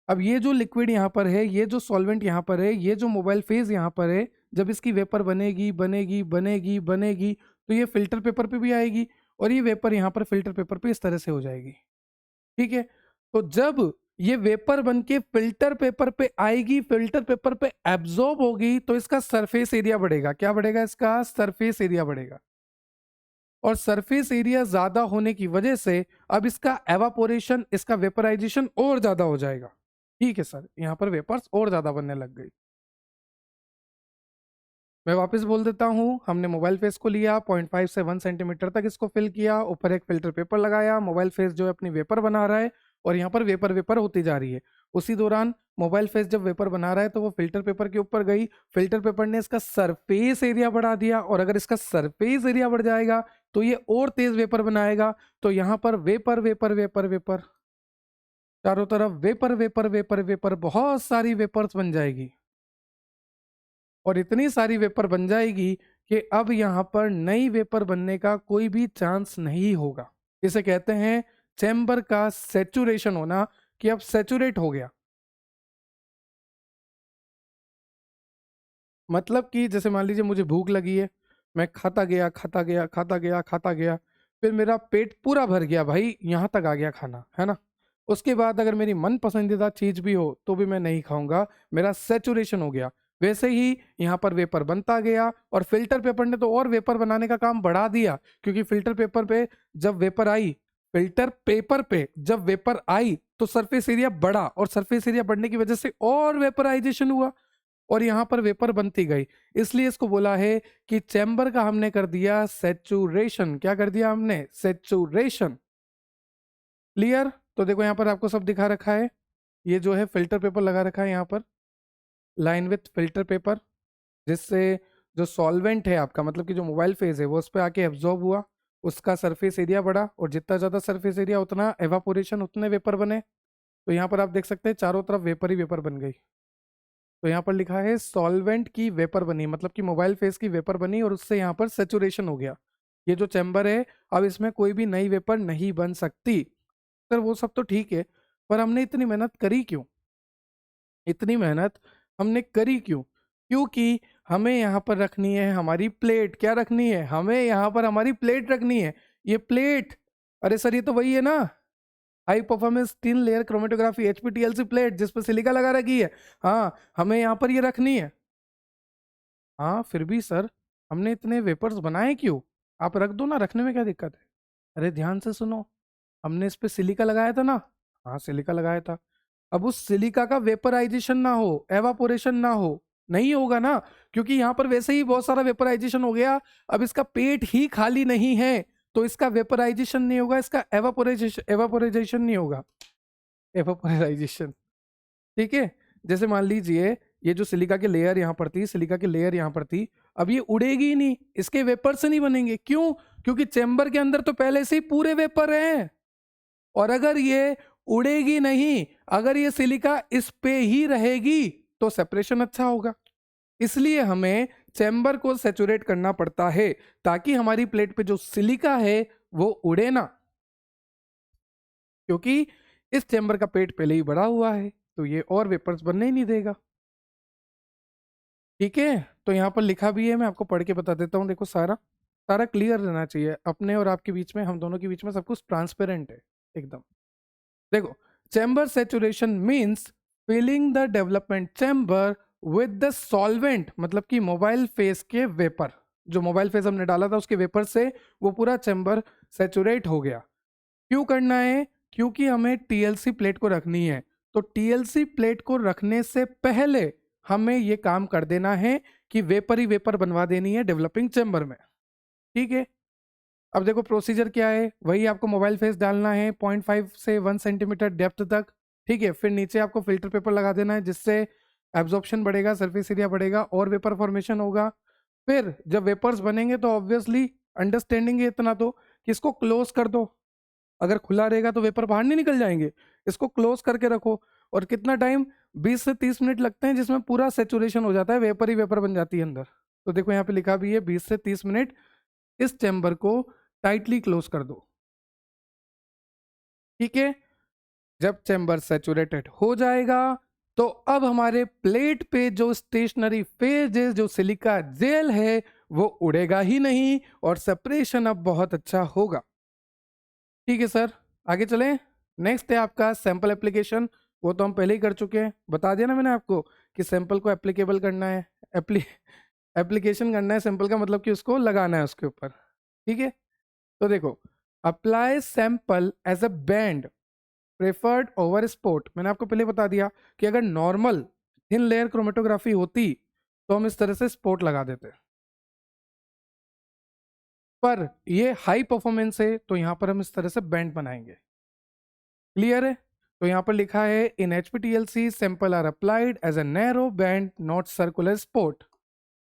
अब ये जो लिक्विड यहाँ पर है, ये जो सॉल्वेंट यहाँ पर है, ये जो मोबाइल फेज यहाँ पर है, जब इसकी वेपर बनेगी बनेगी बनेगी बनेगी, तो ये फिल्टर पेपर पे भी आएगी, और ये वेपर यहाँ पर फिल्टर पेपर पे इस तरह से हो जाएगी। ठीक है। तो जब ये वेपर बन के फिल्टर पेपर पे आएगी, फिल्टर पेपर पे एब्जॉर्ब होगी, तो इसका सरफेस एरिया बढ़ेगा। क्या बढ़ेगा? इसका सरफेस एरिया बढ़ेगा। और सरफेस एरिया ज्यादा होने की वजह से अब इसका एवापोरेशन, इसका वेपराइजेशन और ज्यादा हो जाएगा। ठीक है सर, यहाँ पर वेपर्स और ज्यादा बनने लग गई। मैं वापस बोल देता हूँ। हमने मोबाइल फेस को लिया, 0.5 से 1 सेंटीमीटर तक इसको फिल किया, ऊपर एक फिल्टर पेपर लगाया, मोबाइल फेस जो है अपनी वेपर बना रहा है, और यहाँ पर वेपर वेपर होती जा रही है। उसी दौरान मोबाइल फेस जब वेपर बना रहा है तो वो फिल्टर पेपर के ऊपर गई, फिल्टर पेपर ने इसका सरफेस एरिया बढ़ा दिया, और अगर इसका सरफेस एरिया बढ़ जाएगा तो ये और तेज वेपर बनाएगा। तो यहाँ पर वेपर वेपर वेपर वेपर, चारों तरफ वेपर वेपर वेपर वेपर, बहुत सारी वेपर्स बन जाएगी। और इतनी सारी वेपर बन जाएगी कि अब यहाँ पर नई वेपर बनने का कोई भी चांस नहीं होगा। इसे कहते हैं चैम्बर का सैचुरेशन होना, कि अब सैचुरेट हो गया। मतलब कि जैसे मान लीजिए मुझे भूख लगी है, मैं खाता गया खाता गया खाता गया खाता गया, फिर मेरा पेट पूरा भर गया भाई, यहाँ तक आ गया खाना, है ना। उसके बाद अगर मेरी मन पसंदीदा चीज भी हो तो भी मैं नहीं खाऊंगा, मेरा सेचुरेशन हो गया। वैसे ही यहाँ पर वेपर बनता गया, और फिल्टर पेपर ने तो और वेपर बनाने का काम बढ़ा दिया, क्योंकि फिल्टर पेपर पे जब वेपर आई, फिल्टर पेपर पे जब वेपर आई तो सरफेस एरिया बढ़ा, और सरफेस एरिया बढ़ने की वजह से और वेपराइजेशन हुआ, और यहाँ पर वेपर बनती गई। इसलिए इसको बोला है कि चैम्बर का हमने कर दिया सेचुरेशन। क्या कर दिया हमने? सेचुरेशन। क्लियर? तो देखो यहाँ पर आपको सब दिखा रखा है, ये जो है फिल्टर पेपर लगा रखा है यहाँ पर, लाइन विथ फिल्टर पेपर, जिससे जो सॉल्वेंट है आपका, मतलब कि जो मोबाइल फेज है, वो उस पर आके एब्जॉर्ब हुआ, उसका सरफेस एरिया बढ़ा, और जितना ज्यादा सरफेस एरिया उतना एवापोरेशन, उतने वेपर बने। तो यहाँ पर आप देख सकते हैं चारों तरफ वेपर ही वेपर बन गई। तो यहाँ पर लिखा है सॉल्वेंट की वेपर बनी, मतलब कि मोबाइल फेस की वेपर बनी, और उससे यहाँ पर सेचुरेशन हो गया। ये जो चैम्बर है, अब इसमें कोई भी नई वेपर नहीं बन सकती। सर वो सब तो ठीक है, पर हमने इतनी मेहनत करी क्यों? इतनी मेहनत हमने करी क्यों? क्योंकि हमें यहाँ पर रखनी है हमारी प्लेट। क्या रखनी है? हमें यहाँ पर हमारी प्लेट रखनी है। ये प्लेट, अरे सर ये तो वही है ना, high performance thin layer chromatography HPTLC plate, जिस पर सिलिका लगा रखी है। हाँ, हमें यहाँ पर ये रखनी है। हाँ फिर भी सर, हमने इतने वेपर्स बनाए क्यों? आप रख दो ना, रखने में क्या दिक्कत है? अरे ध्यान से सुनो, हमने इस पे सिलिका लगाया था ना। हाँ सिलिका लगाया था। अब उस सिलिका का वेपराइजेशन ना हो, एवापोरेशन ना हो, नहीं होगा ना, क्योंकि यहाँ पर वैसे ही बहुत सारा वेपराइजेशन हो गया। अब इसका पेट ही खाली नहीं है, तो इसका वेपराइजेशन नहीं होगा, इसका एवापोराइजेशन नहीं होगा, एवापोराइजेशन। ठीक है। जैसे मान लीजिए ये जो सिलिका की लेयर यहाँ पर थी, सिलिका की लेयर यहाँ पर थी, अब ये उड़ेगी ही नहीं, इसके वेपर से नहीं बनेंगे। क्यों? क्योंकि चेंबर के अंदर तो पहले से ही पूरे वेपर हैं, और अगर ये उड़ेगी नहीं, अगर ये सिलिका इस पे ही रहेगी तो सेपरेशन अच्छा होगा। इसलिए हमें चेंबर को सेचुरेट करना पड़ता है, ताकि हमारी प्लेट पे जो सिलिका है वो उड़े ना, क्योंकि इस चेंबर का पेट पहले ही बढ़ा हुआ है, तो ये और वेपर्स बनने ही नहीं देगा। ठीक है। तो यहाँ पर लिखा भी है, मैं आपको पढ़ के बता देता हूँ। देखो सारा सारा क्लियर रहना चाहिए अपने और आपके बीच में, हम दोनों के बीच में सब कुछ ट्रांसपेरेंट है एकदम। देखो, chamber saturation means filling the development chamber with the solvent, मतलब कि मोबाइल फेस के वेपर, जो मोबाइल फेस हमने डाला था उसके वेपर से वो पूरा चैम्बर सेचुरेट हो गया। क्यों करना है? क्योंकि हमें टीएलसी प्लेट को रखनी है। तो टीएलसी प्लेट को रखने से पहले हमें ये काम कर देना है कि वेपर ही वेपर बनवा देनी है डेवलपिंग चैम्बर में। ठीक है। अब देखो प्रोसीजर क्या है, वही आपको मोबाइल फेस डालना है 0.5 से 1 सेंटीमीटर डेप्थ तक। ठीक है। फिर नीचे आपको फिल्टर पेपर लगा देना है, जिससे एब्जॉर्प्शन बढ़ेगा, सरफेस एरिया बढ़ेगा, और वेपर फॉर्मेशन होगा। फिर जब वेपर्स बनेंगे तो ऑब्वियसली अंडरस्टैंडिंग है इतना तो, कि इसको क्लोज कर दो। अगर खुला रहेगा तो वेपर बाहर नहीं निकल जाएंगे, इसको क्लोज करके रखो। और कितना टाइम? 20 से 30 मिनट लगते हैं, जिसमें पूरा सेचुरेशन हो जाता है, वेपर ही वेपर बन जाती है अंदर। तो देखो यहाँ पे लिखा भी है 20 से 30 मिनट इस चैम्बर को टाइटली क्लोज कर दो। ठीक है। जब चैम्बर सेचुरेटेड हो जाएगा तो अब हमारे प्लेट पे जो स्टेशनरी फेज है, जो सिलिका जेल है, वो उड़ेगा ही नहीं, और सेपरेशन अब बहुत अच्छा होगा। ठीक है सर, आगे चलें। नेक्स्ट है आपका सैंपल एप्लीकेशन। वो तो हम पहले ही कर चुके हैं, बता दिया ना मैंने आपको कि सैंपल को एप्लीकेबल करना है, एप्लीकेशन करना है सैंपल का, मतलब कि उसको लगाना है उसके ऊपर। ठीक है। तो देखो, apply sample as a band preferred over spot. मैंने आपको पहले बता दिया कि अगर नॉर्मल थिन लेयर क्रोमेटोग्राफी होती तो हम इस तरह से स्पॉट लगा देते, पर ये हाई परफॉर्मेंस है तो यहां पर हम इस तरह से बैंड बनाएंगे। क्लियर है? तो यहां पर लिखा है in HPTLC sample are applied as a narrow band not circular spot.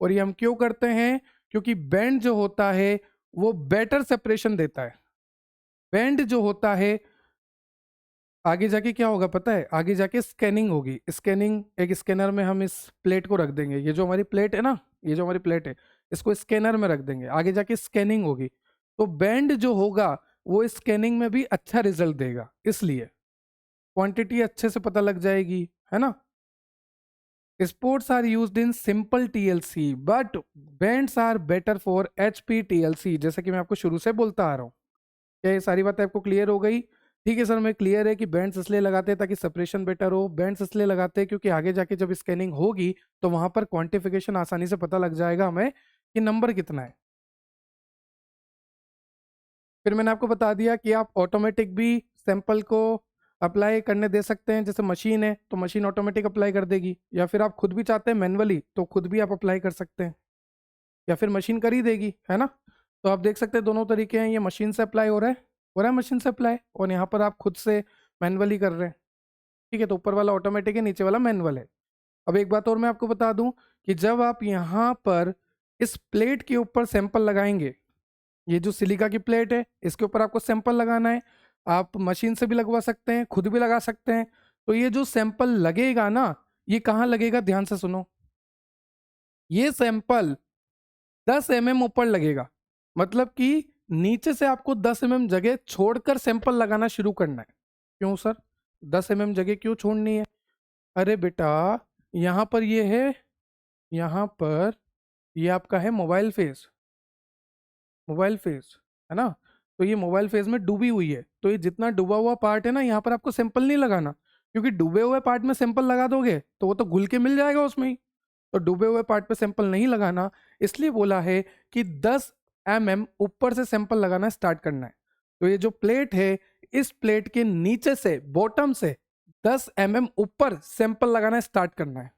और ये हम क्यों करते हैं? क्योंकि बैंड जो होता है वो बेटर सेपरेशन देता है। बैंड जो होता है आगे जाके क्या होगा पता है? आगे जाके स्कैनिंग होगी। स्कैनिंग, एक स्कैनर में हम इस प्लेट को रख देंगे, ये जो हमारी प्लेट है ना, ये जो हमारी प्लेट है, इसको स्कैनर में रख देंगे, आगे जाके स्कैनिंग होगी। तो बैंड जो होगा वो स्कैनिंग में भी अच्छा रिजल्ट देगा, इसलिए क्वांटिटी अच्छे से पता लग जाएगी, है ना। Spots are used in simple TLC but bands are better for HP TLC, जैसा कि मैं आपको शुरू से बोलता आ रहा हूँ। क्या ये सारी बातें आपको क्लियर हो गई? ठीक है सर, मैं क्लियर है कि बैंड्स इसलिए लगाते हैं ताकि सेपरेशन बेटर हो। बैंड्स इसलिए लगाते हैं क्योंकि आगे जाके जब स्कैनिंग होगी तो वहां पर क्वांटिफिकेशन आसानी से पता लग जाएगा हमें कि नंबर कितना है। फिर मैंने आपको बता दिया कि आप ऑटोमेटिक भी सैंपल को अप्लाई करने दे सकते हैं। जैसे मशीन है तो मशीन ऑटोमेटिक अप्लाई कर देगी, या फिर आप खुद भी चाहते हैं मैनुअली तो खुद भी आप अप्लाई कर सकते हैं, या फिर मशीन कर ही देगी, है ना। तो आप देख सकते हैं दोनों तरीके हैं, ये मशीन से अप्लाई हो रहा है मशीन से अप्लाई, और यहाँ पर आप खुद से मैनुअली कर रहे हैं। ठीक है, तो ऊपर वाला ऑटोमेटिक है, नीचे वाला मैनुअल है। अब एक बात और मैं आपको बता दूं कि जब आप यहाँ पर इस प्लेट के ऊपर सैंपल लगाएंगे, ये जो सिलिका की प्लेट है इसके ऊपर आपको सैंपल लगाना है। आप मशीन से भी लगवा सकते हैं, खुद भी लगा सकते हैं। तो ये जो सैंपल लगेगा ना, ये कहाँ लगेगा, ध्यान से सुनो। ये सैंपल 10 mm ऊपर लगेगा, मतलब कि नीचे से आपको 10 mm जगह छोड़कर सैंपल लगाना शुरू करना है। क्यों सर 10 mm जगह क्यों छोड़नी है? अरे बेटा, यहाँ पर ये है, यहाँ पर ये आपका है मोबाइल फेस, मोबाइल फेस, है ना। तो ये मोबाइल फेस में डूबी हुई है, तो ये जितना डूबा हुआ पार्ट है ना, यहाँ पर आपको सैंपल नहीं लगाना, क्योंकि डूबे हुए पार्ट में सैंपल लगा दोगे तो वो तो घुल के मिल जाएगा उसमें ही। तो डूबे हुए पार्ट पे सैंपल नहीं लगाना, इसलिए बोला है कि 10 mm ऊपर से सैंपल लगाना स्टार्ट करना है। तो ये जो प्लेट है, इस प्लेट के नीचे से, बॉटम से 10 mm ऊपर सैंपल लगाना स्टार्ट करना है।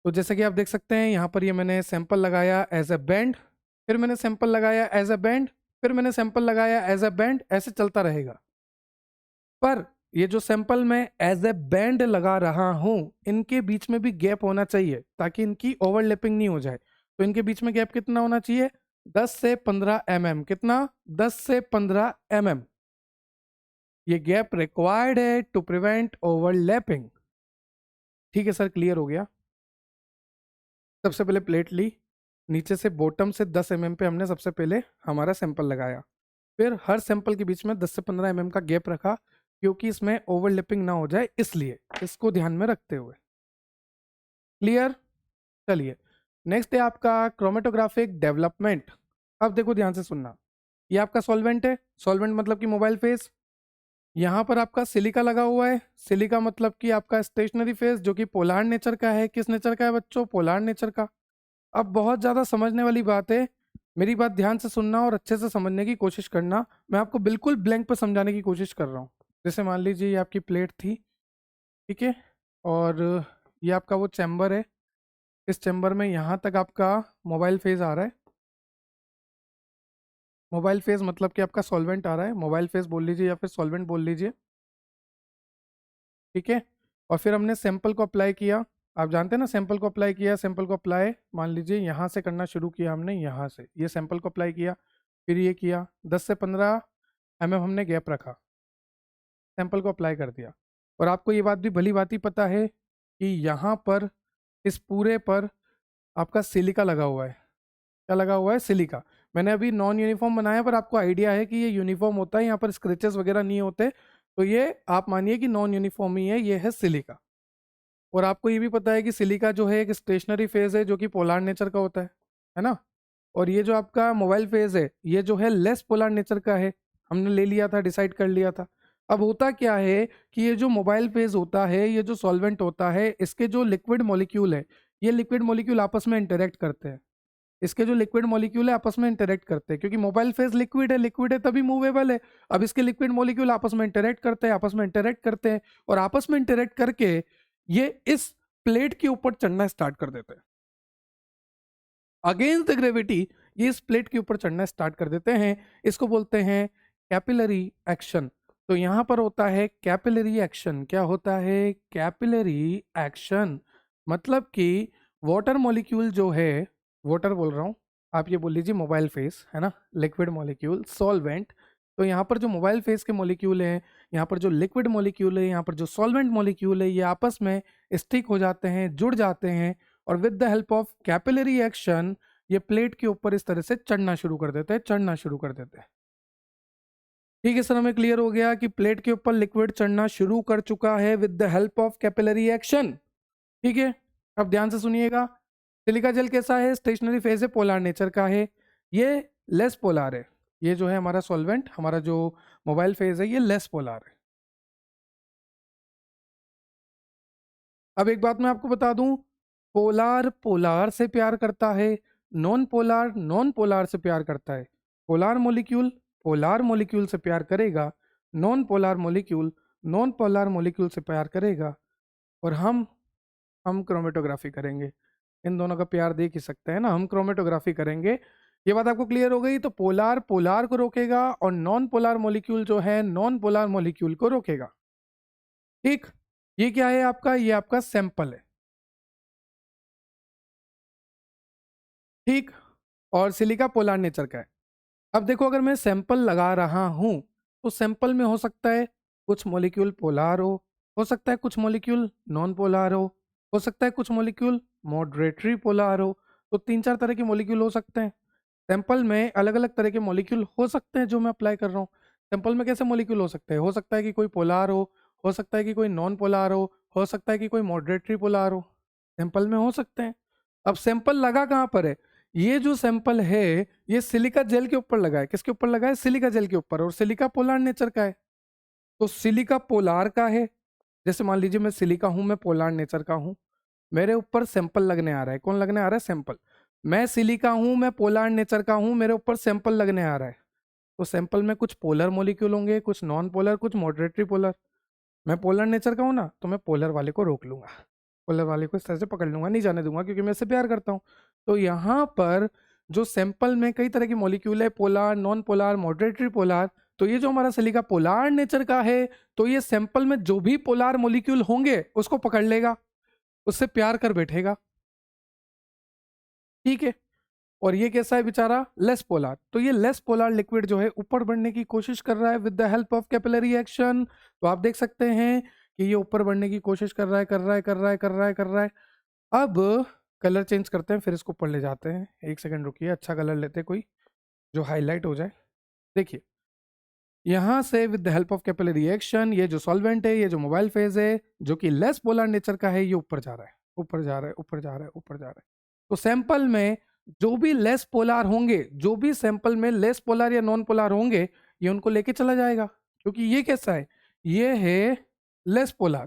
तो जैसे कि आप देख सकते हैं यहाँ पर ये मैंने सैंपल लगाया एज ए बैंड, फिर मैंने सैंपल लगाया एज ए बैंड, फिर मैंने सैंपल लगाया एज ए बैंड, ऐसे चलता रहेगा। पर ये जो सैंपल मैं एज ए बैंड लगा रहा हूं, इनके बीच में भी गैप होना चाहिए ताकि इनकी ओवरलैपिंग नहीं हो जाए। तो इनके बीच में गैप कितना होना चाहिए? 10 से 15 mm। कितना? 10 से 15 mm। ये गैप रिक्वायर्ड है टू प्रिवेंट ओवरलैपिंग। ठीक है सर, क्लियर हो गया। सबसे पहले प्लेट ली, नीचे से बॉटम से 10 mm पे हमने सबसे पहले हमारा सैंपल लगाया, फिर हर सैंपल के बीच में 10 से 15 mm का गैप रखा, क्योंकि इसमें ओवरलैपिंग ना हो जाए, इसलिए इसको ध्यान में रखते हुए। क्लियर? चलिए, नेक्स्ट है आपका क्रोमेटोग्राफिक डेवलपमेंट। अब देखो ध्यान से सुनना, ये आपका सॉल्वेंट है, सॉल्वेंट मतलब कि मोबाइल फेस। यहाँ पर आपका सिलिका लगा हुआ है, सिलिका मतलब कि आपका स्टेशनरी फेस जो कि पोलार नेचर का है। किस नेचर का है बच्चों? पोलार नेचर का। अब बहुत ज़्यादा समझने वाली बात है, मेरी बात ध्यान से सुनना और अच्छे से समझने की कोशिश करना। मैं आपको बिल्कुल ब्लैंक पे समझाने की कोशिश कर रहा हूँ। जैसे मान लीजिए ये आपकी प्लेट थी, ठीक है, और ये आपका वो चैम्बर है। इस चैम्बर में यहाँ तक आपका मोबाइल फेज आ रहा है। मोबाइल फेज मतलब कि आपका सॉल्वेंट आ रहा है, मोबाइल फेज बोल लीजिए या फिर सॉल्वेंट बोल लीजिए, ठीक है। और फिर हमने सैंपल को अप्लाई किया, आप जानते हैं ना, सैंपल को अप्लाई किया। सैंपल को अप्लाई मान लीजिए यहाँ से करना शुरू किया हमने, यहाँ से ये सैंपल को अप्लाई किया, फिर ये किया, 10 से 15 mm हमने गैप रखा, सैंपल को अप्लाई कर दिया। और आपको ये बात भी भली भांति पता है कि यहाँ पर इस पूरे पर आपका सिलिका लगा हुआ है। क्या लगा हुआ है? सिलिका। मैंने अभी नॉन यूनिफॉर्म बनाया, पर आपको आइडिया है कि ये यूनिफॉर्म होता है, यहाँ पर स्क्रेचेस वगैरह नहीं होते, तो ये आप मानिए कि नॉन यूनिफॉर्म ही है, ये है सिलिका। और आपको ये भी पता है कि सिलिका जो है एक स्टेशनरी फेज है जो कि पोलार नेचर का होता है ना। और ये जो आपका मोबाइल फेज है, ये जो है लेस पोलार नेचर का है, हमने ले लिया था, डिसाइड कर लिया था। अब होता क्या है कि ये जो मोबाइल फेज होता है, ये जो सॉल्वेंट होता है, इसके जो लिक्विड मॉलिक्यूल है, ये लिक्विड मॉलिक्यूल आपस में इंटरेक्ट करते हैं। इसके जो लिक्विड मॉलिक्यूल है आपस में इंटरेक्ट करते हैं, क्योंकि मोबाइल फेज लिक्विड है, लिक्विड है तभी मूवेबल है। अब इसके लिक्विड मॉलिक्यूल आपस में इंटरेक्ट करते हैं, आपस में इंटरेक्ट करते हैं, और आपस में इंटरेक्ट करके ये इस प्लेट के ऊपर चढ़ना स्टार्ट कर देते हैं। अगेंस्ट द ग्रेविटी ये इस प्लेट के ऊपर चढ़ना स्टार्ट कर देते हैं। इसको बोलते हैं कैपिलरी एक्शन। तो यहां पर होता है कैपिलरी एक्शन। क्या होता है? Capillary action. मतलब कि वाटर मॉलिक्यूल जो है, वाटर बोल रहा हूं, आप ये बोल लीजिए मोबाइल फेस, है ना, लिक्विड मॉलिक्यूल, सॉल्वेंट। तो यहाँ पर जो मोबाइल फेस के मॉलिक्यूल हैं, यहाँ पर जो लिक्विड मॉलिक्यूल है, यहाँ पर जो सॉल्वेंट मॉलिक्यूल है, ये आपस में स्टिक हो जाते हैं, जुड़ जाते हैं, और with the help of capillary action ये प्लेट के ऊपर इस तरह से चढ़ना शुरू कर देते हैं, चढ़ना शुरू कर देते हैं। ठीक है सर, हमें क्लियर हो गया कि प्लेट के ऊपर लिक्विड चढ़ना शुरू कर चुका है with the help of capillary action. ठीक है, अब ध्यान से सुनिएगा। सिलिका जेल कैसा है? स्टेशनरी फेज है, पोलार नेचर का है। ये लेस पोलार है। ये जो है हमारा सॉल्वेंट, हमारा जो मोबाइल फेज है, ये लेस पोलार है। अब एक बात मैं आपको बता दूं, पोलार पोलार से प्यार करता है, नॉन पोलार नॉन पोलार से प्यार करता है। पोलार मॉलिक्यूल से प्यार करेगा, नॉन पोलार मॉलिक्यूल से प्यार करेगा। और हम क्रोमेटोग्राफी करेंगे। इन दोनों का प्यार देख ही सकते हैं ना, हम क्रोमेटोग्राफी करेंगे। ये बात आपको क्लियर हो गई? तो पोलार पोलार को रोकेगा और नॉन पोलार मॉलिक्यूल जो है नॉन पोलार मॉलिक्यूल को रोकेगा। ठीक, ये क्या है आपका? ये आपका सैंपल है। ठीक, और सिलिका पोलार नेचर का है। अब देखो, अगर मैं सैंपल लगा रहा हूं तो सैंपल में हो सकता है कुछ मॉलिक्यूल पोलार हो सकता है कुछ मॉलिक्यूल नॉन पोलार हो सकता है कुछ मॉलिक्यूल मॉडरेटरी पोलार तो 3-4 तरह के मॉलिक्यूल हो सकते हैं। सैंपल में अलग अलग तरह के मॉलिक्यूल हो सकते हैं जो मैं अप्लाई कर रहा हूँ। सैंपल में कैसे मॉलिक्यूल हो सकता है कि कोई पोलार हो सकता है कि कोई नॉन पोलार हो सकता है कि कोई मॉडरेटरी पोलार सैंपल में हो सकते हैं। अब सैंपल लगा कहाँ पर है? ये जो सैंपल है ये सिलिका जेल के ऊपर लगा है। किसके ऊपर लगा है? सिलिका जेल के ऊपर। और सिलिका पोलार नेचर का है, तो सिलिका पोलार का है। जैसे मान लीजिए मैं सिलिका हूं, मैं पोलार नेचर का हूं, मेरे ऊपर सैंपल लगने आ रहा है। कौन लगने आ रहा है? सैंपल। मैं सिलिका हूं, मैं पोलार नेचर का हूं, मेरे ऊपर सैंपल लगने आ रहा है। तो सैंपल में कुछ पोलर मॉलिक्यूल होंगे, कुछ नॉन पोलर, कुछ मॉडरेटरी पोलर। मैं पोलर नेचर का हूं ना, तो मैं पोलर वाले को रोक लूंगा, पोलर वाले को इस तरह से पकड़ लूंगा, नहीं जाने दूंगा, क्योंकि मैं इससे प्यार करता हूं। तो यहाँ पर जो सैंपल में कई तरह की मॉलिक्यूल है, पोलार, नॉन पोलार, मॉडरेटरी पोलार, तो ये जो हमारा सिलिका पोलार नेचर का है, तो ये सैंपल में जो भी पोलार मॉलिक्यूल होंगे उसको पकड़ लेगा, उससे प्यार कर बैठेगा। ठीक है, और ये कैसा है बेचारा? Less polar. तो ये लेस पोलार लिक्विड जो है ऊपर बढ़ने की कोशिश कर रहा है with the help of capillary action. तो आप देख सकते हैं कि ये ऊपर बढ़ने की कोशिश कर रहा है, कर रहा है, कर रहा है, कर रहा है, कर रहा है। अब कलर चेंज करते हैं, फिर इसको ऊपर ले जाते हैं। एक सेकंड रुकिए, अच्छा कलर लेते हैं कोई जो हाईलाइट हो जाए। देखिए, यहाँ से with the help of capillary action ये जो सॉल्वेंट है, ये जो मोबाइल फेज है जो कि लेस पोलर नेचर का है, ये ऊपर जा रहा है, ऊपर जा रहा है, ऊपर जा रहा है, ऊपर जा रहा है। तो सैंपल में जो भी लेस पोलर होंगे, जो भी सैंपल में लेस पोलर या नॉन पोलर होंगे, ये उनको लेके चला जाएगा। क्योंकि ये कैसा है? ये है लेस पोलर।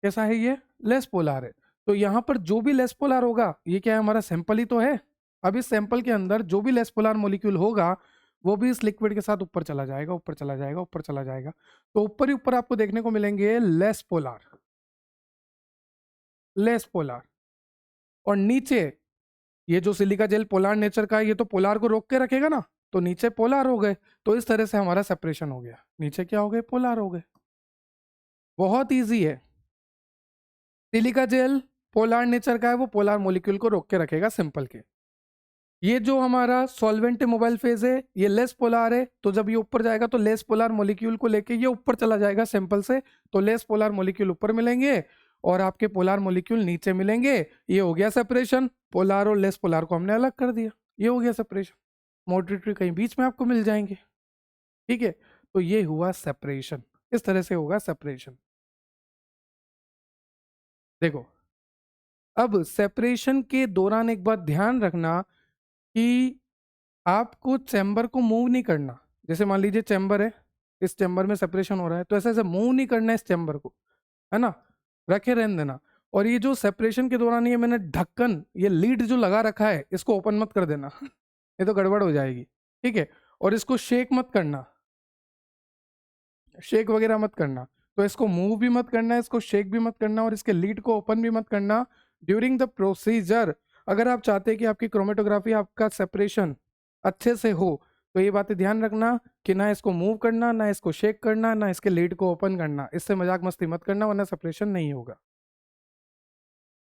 कैसा है? ये लेस पोलर है। तो यहाँ पर जो भी लेस पोलर होगा, ये क्या है? हमारा सैंपल ही तो है। अब इस सैंपल के अंदर जो भी लेस पोलर मॉलिक्यूल होगा वो भी इस लिक्विड के साथ ऊपर चला जाएगा, ऊपर चला जाएगा, ऊपर चला जाएगा। तो ऊपर ही ऊपर आपको देखने को मिलेंगे लेस पोलर, लेस पोलर। और नीचे ये जो सिलिका जेल पोलर नेचर का है, ये तो पोलर को रोक के रखेगा ना, तो नीचे पोलर हो गए। तो इस तरह से हमारा सेपरेशन हो गया। नीचे क्या हो गए? पोलर हो गए। बहुत ईजी है। सिलिका जेल पोलर नेचर का है, वो पोलर मॉलिक्यूल को रोक के रखेगा सिंपल के। ये जो हमारा सॉल्वेंट मोबाइल फेज है, ये लेस पोलर है, तो जब ये ऊपर जाएगा तो लेस पोलर मॉलिक्यूल को लेके ये ऊपर चला जाएगा सैंपल से। तो लेस पोलर मॉलिक्यूल ऊपर मिलेंगे और आपके पोलर मॉलिक्यूल नीचे मिलेंगे। ये हो गया सेपरेशन। पोलर और लेस पोलर को हमने अलग कर दिया, ये हो गया सेपरेशन। मॉडरेटरी कहीं बीच में आपको मिल जाएंगे। ठीक है, तो ये हुआ सेपरेशन। इस तरह से होगा सेपरेशन। देखो, अब सेपरेशन के दौरान एक बात ध्यान रखना कि आपको चैम्बर को मूव नहीं करना। जैसे मान लीजिए चैम्बर है, इस चैम्बर में सेपरेशन हो रहा है, तो ऐसे ऐसे मूव नहीं करना है इस चैम्बर को, है ना, रखे रहने देना। और ये जो सेपरेशन के दौरान ये मैंने ढक्कन, ये लीड जो लगा रखा है, इसको ओपन मत कर देना ये तो गड़बड़ हो जाएगी। ठीक है, और इसको शेक मत करना, शेक वगैरह मत करना। तो इसको मूव भी मत करना, इसको शेक भी मत करना, और इसके लीड को ओपन भी मत करना ड्यूरिंग द प्रोसीजर। अगर आप चाहते हैं कि आपकी क्रोमेटोग्राफी, आपका सेपरेशन अच्छे से हो, तो ये बातें ध्यान रखना कि ना इसको मूव करना, ना इसको शेक करना, ना इसके लीड को ओपन करना। इससे मजाक मस्ती मत करना, वरना सेपरेशन नहीं होगा।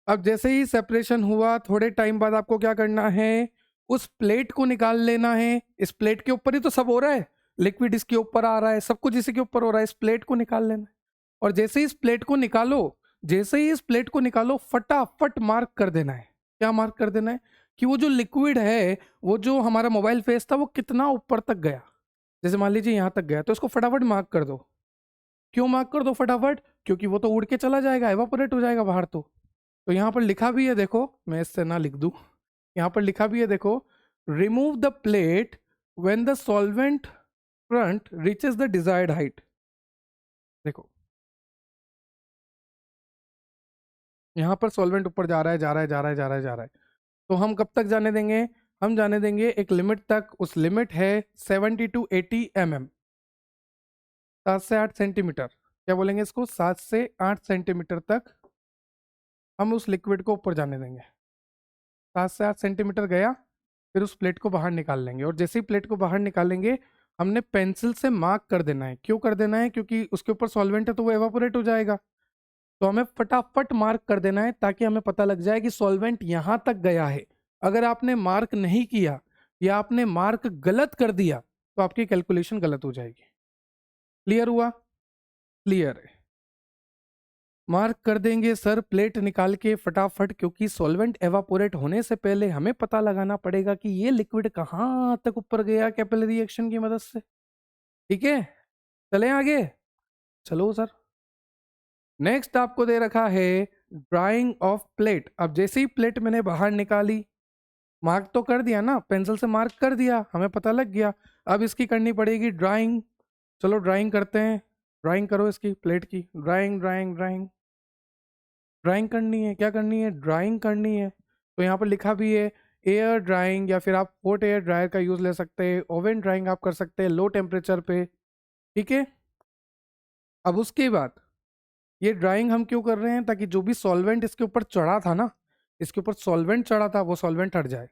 अब जैसे ही सेपरेशन हुआ, थोड़े टाइम बाद आपको क्या करना है? उस प्लेट को निकाल लेना है। इस प्लेट के ऊपर ही तो सब हो रहा है, लिक्विड इसके ऊपर आ रहा है, सब कुछ इसी के ऊपर हो रहा है। इस प्लेट को निकाल लेना है। और जैसे ही इस प्लेट को निकालो, जैसे ही इस प्लेट को निकालो, फटाफट मार्क कर देना है। क्या मार्क कर देना है? कि वो जो लिक्विड है, वो जो हमारा मोबाइल फेस था, वो कितना ऊपर तक गया। जैसे मान लीजिए यहाँ तक गया, तो इसको फटाफट मार्क कर दो। क्यों मार्क कर दो फटाफट? क्योंकि वो तो उड़ के चला जाएगा, एवापोरेट हो जाएगा बाहर। तो तो यहाँ पर लिखा भी है, देखो मैं इससे ना लिख दूं, यहाँ पर लिखा भी है देखो, remove the plate when the solvent front reaches the desired height. देखो यहाँ पर सॉल्वेंट ऊपर जा रहा है, जा रहा है, जा रहा है, जा रहा है, जा रहा है, तो हम कब तक जाने देंगे? हम जाने देंगे एक लिमिट तक। उस लिमिट है 70 to 80 mm, 7 से 8 सेंटीमीटर। क्या बोलेंगे इसको? 7 से 8 सेंटीमीटर तक हम उस लिक्विड को ऊपर जाने देंगे। 7 से 8 सेंटीमीटर गया, फिर उस प्लेट को बाहर निकाल लेंगे, और जैसे ही प्लेट को बाहर निकालेंगे हमने पेंसिल से मार्क कर देना है। क्यों कर देना है? क्योंकि उसके ऊपर सॉल्वेंट है तो वो एवापोरेट हो जाएगा। तो हमें फटाफट मार्क कर देना है ताकि हमें पता लग जाए कि सॉल्वेंट यहां तक गया है। अगर आपने मार्क नहीं किया या आपने मार्क गलत कर दिया तो आपकी कैलकुलेशन गलत हो जाएगी। क्लियर हुआ? क्लियर है। मार्क कर देंगे सर प्लेट निकाल के फटाफट, क्योंकि सॉल्वेंट एवापोरेट होने से पहले हमें पता लगाना पड़ेगा कि ये लिक्विड कहाँ तक ऊपर गया कैपिलरी रिएक्शन की मदद से। ठीक है, चलें आगे। चलो सर, नेक्स्ट आपको दे रखा है ड्राइंग ऑफ प्लेट। अब जैसे ही प्लेट मैंने बाहर निकाली, मार्क तो कर दिया ना, पेंसिल से मार्क कर दिया, हमें पता लग गया। अब इसकी करनी पड़ेगी ड्राइंग। चलो ड्राइंग करते हैं। ड्राइंग करो इसकी, प्लेट की ड्राइंग, ड्राइंग ड्राइंग ड्राइंग करनी है। क्या करनी है? ड्राइंग करनी है। तो यहाँ पर लिखा भी है एयर ड्राइंग, या फिर आप हॉट एयर ड्रायर का यूज़ ले सकते हैं, ओवन ड्राइंग आप कर सकते हैं लो टेम्परेचर पे। ठीक है, अब उसके बाद ये ड्राइंग हम क्यों कर रहे हैं? ताकि जो भी सॉल्वेंट इसके ऊपर चढ़ा था ना, इसके ऊपर सॉल्वेंट चढ़ा था, वो सॉल्वेंट हट जाए।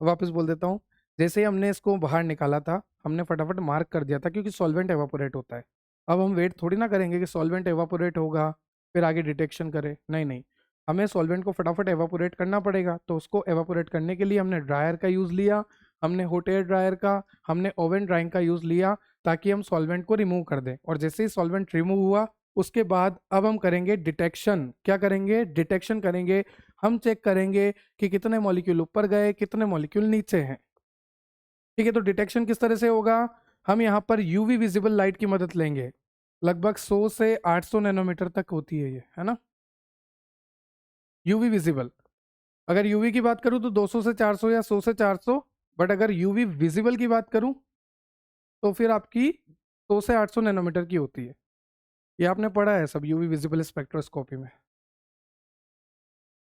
वापस बोल देता हूँ, जैसे ही हमने इसको बाहर निकाला था हमने फटाफट मार्क कर दिया था, क्योंकि सॉल्वेंट एवापोरेट होता है। अब हम वेट थोड़ी ना करेंगे कि सॉल्वेंट एवापोरेट होगा फिर आगे डिटेक्शन करे, नहीं नहीं, हमें सॉल्वेंट को फटाफट एवापोरेट करना पड़ेगा। तो उसको एवापोरेट करने के लिए हमने ड्रायर का यूज़ लिया, हमने हॉट एयर ड्रायर का, हमने ओवन ड्राइंग का यूज़ लिया, ताकि हम सॉल्वेंट को रिमूव कर दें। और जैसे ही सॉल्वेंट रिमूव हुआ उसके बाद अब हम करेंगे डिटेक्शन। क्या करेंगे? डिटेक्शन करेंगे। हम चेक करेंगे कि कितने मॉलिक्यूल ऊपर गए, कितने मॉलिक्यूल नीचे हैं। ठीक है, तो डिटेक्शन किस तरह से होगा? हम यहाँ पर यूवी विजिबल लाइट की मदद लेंगे। लगभग 100 से 800 नैनोमीटर तक होती है ये, है ना, यूवी विजिबल। अगर यूवी की बात करूँ तो 200 से 400 या 100 से 400, बट अगर यूवी विजिबल की बात करूँ तो फिर आपकी 100 से 800 नैनोमीटर की होती है। ये आपने पढ़ा है सब यूवी विजिबल स्पेक्ट्रोस्कोपी में।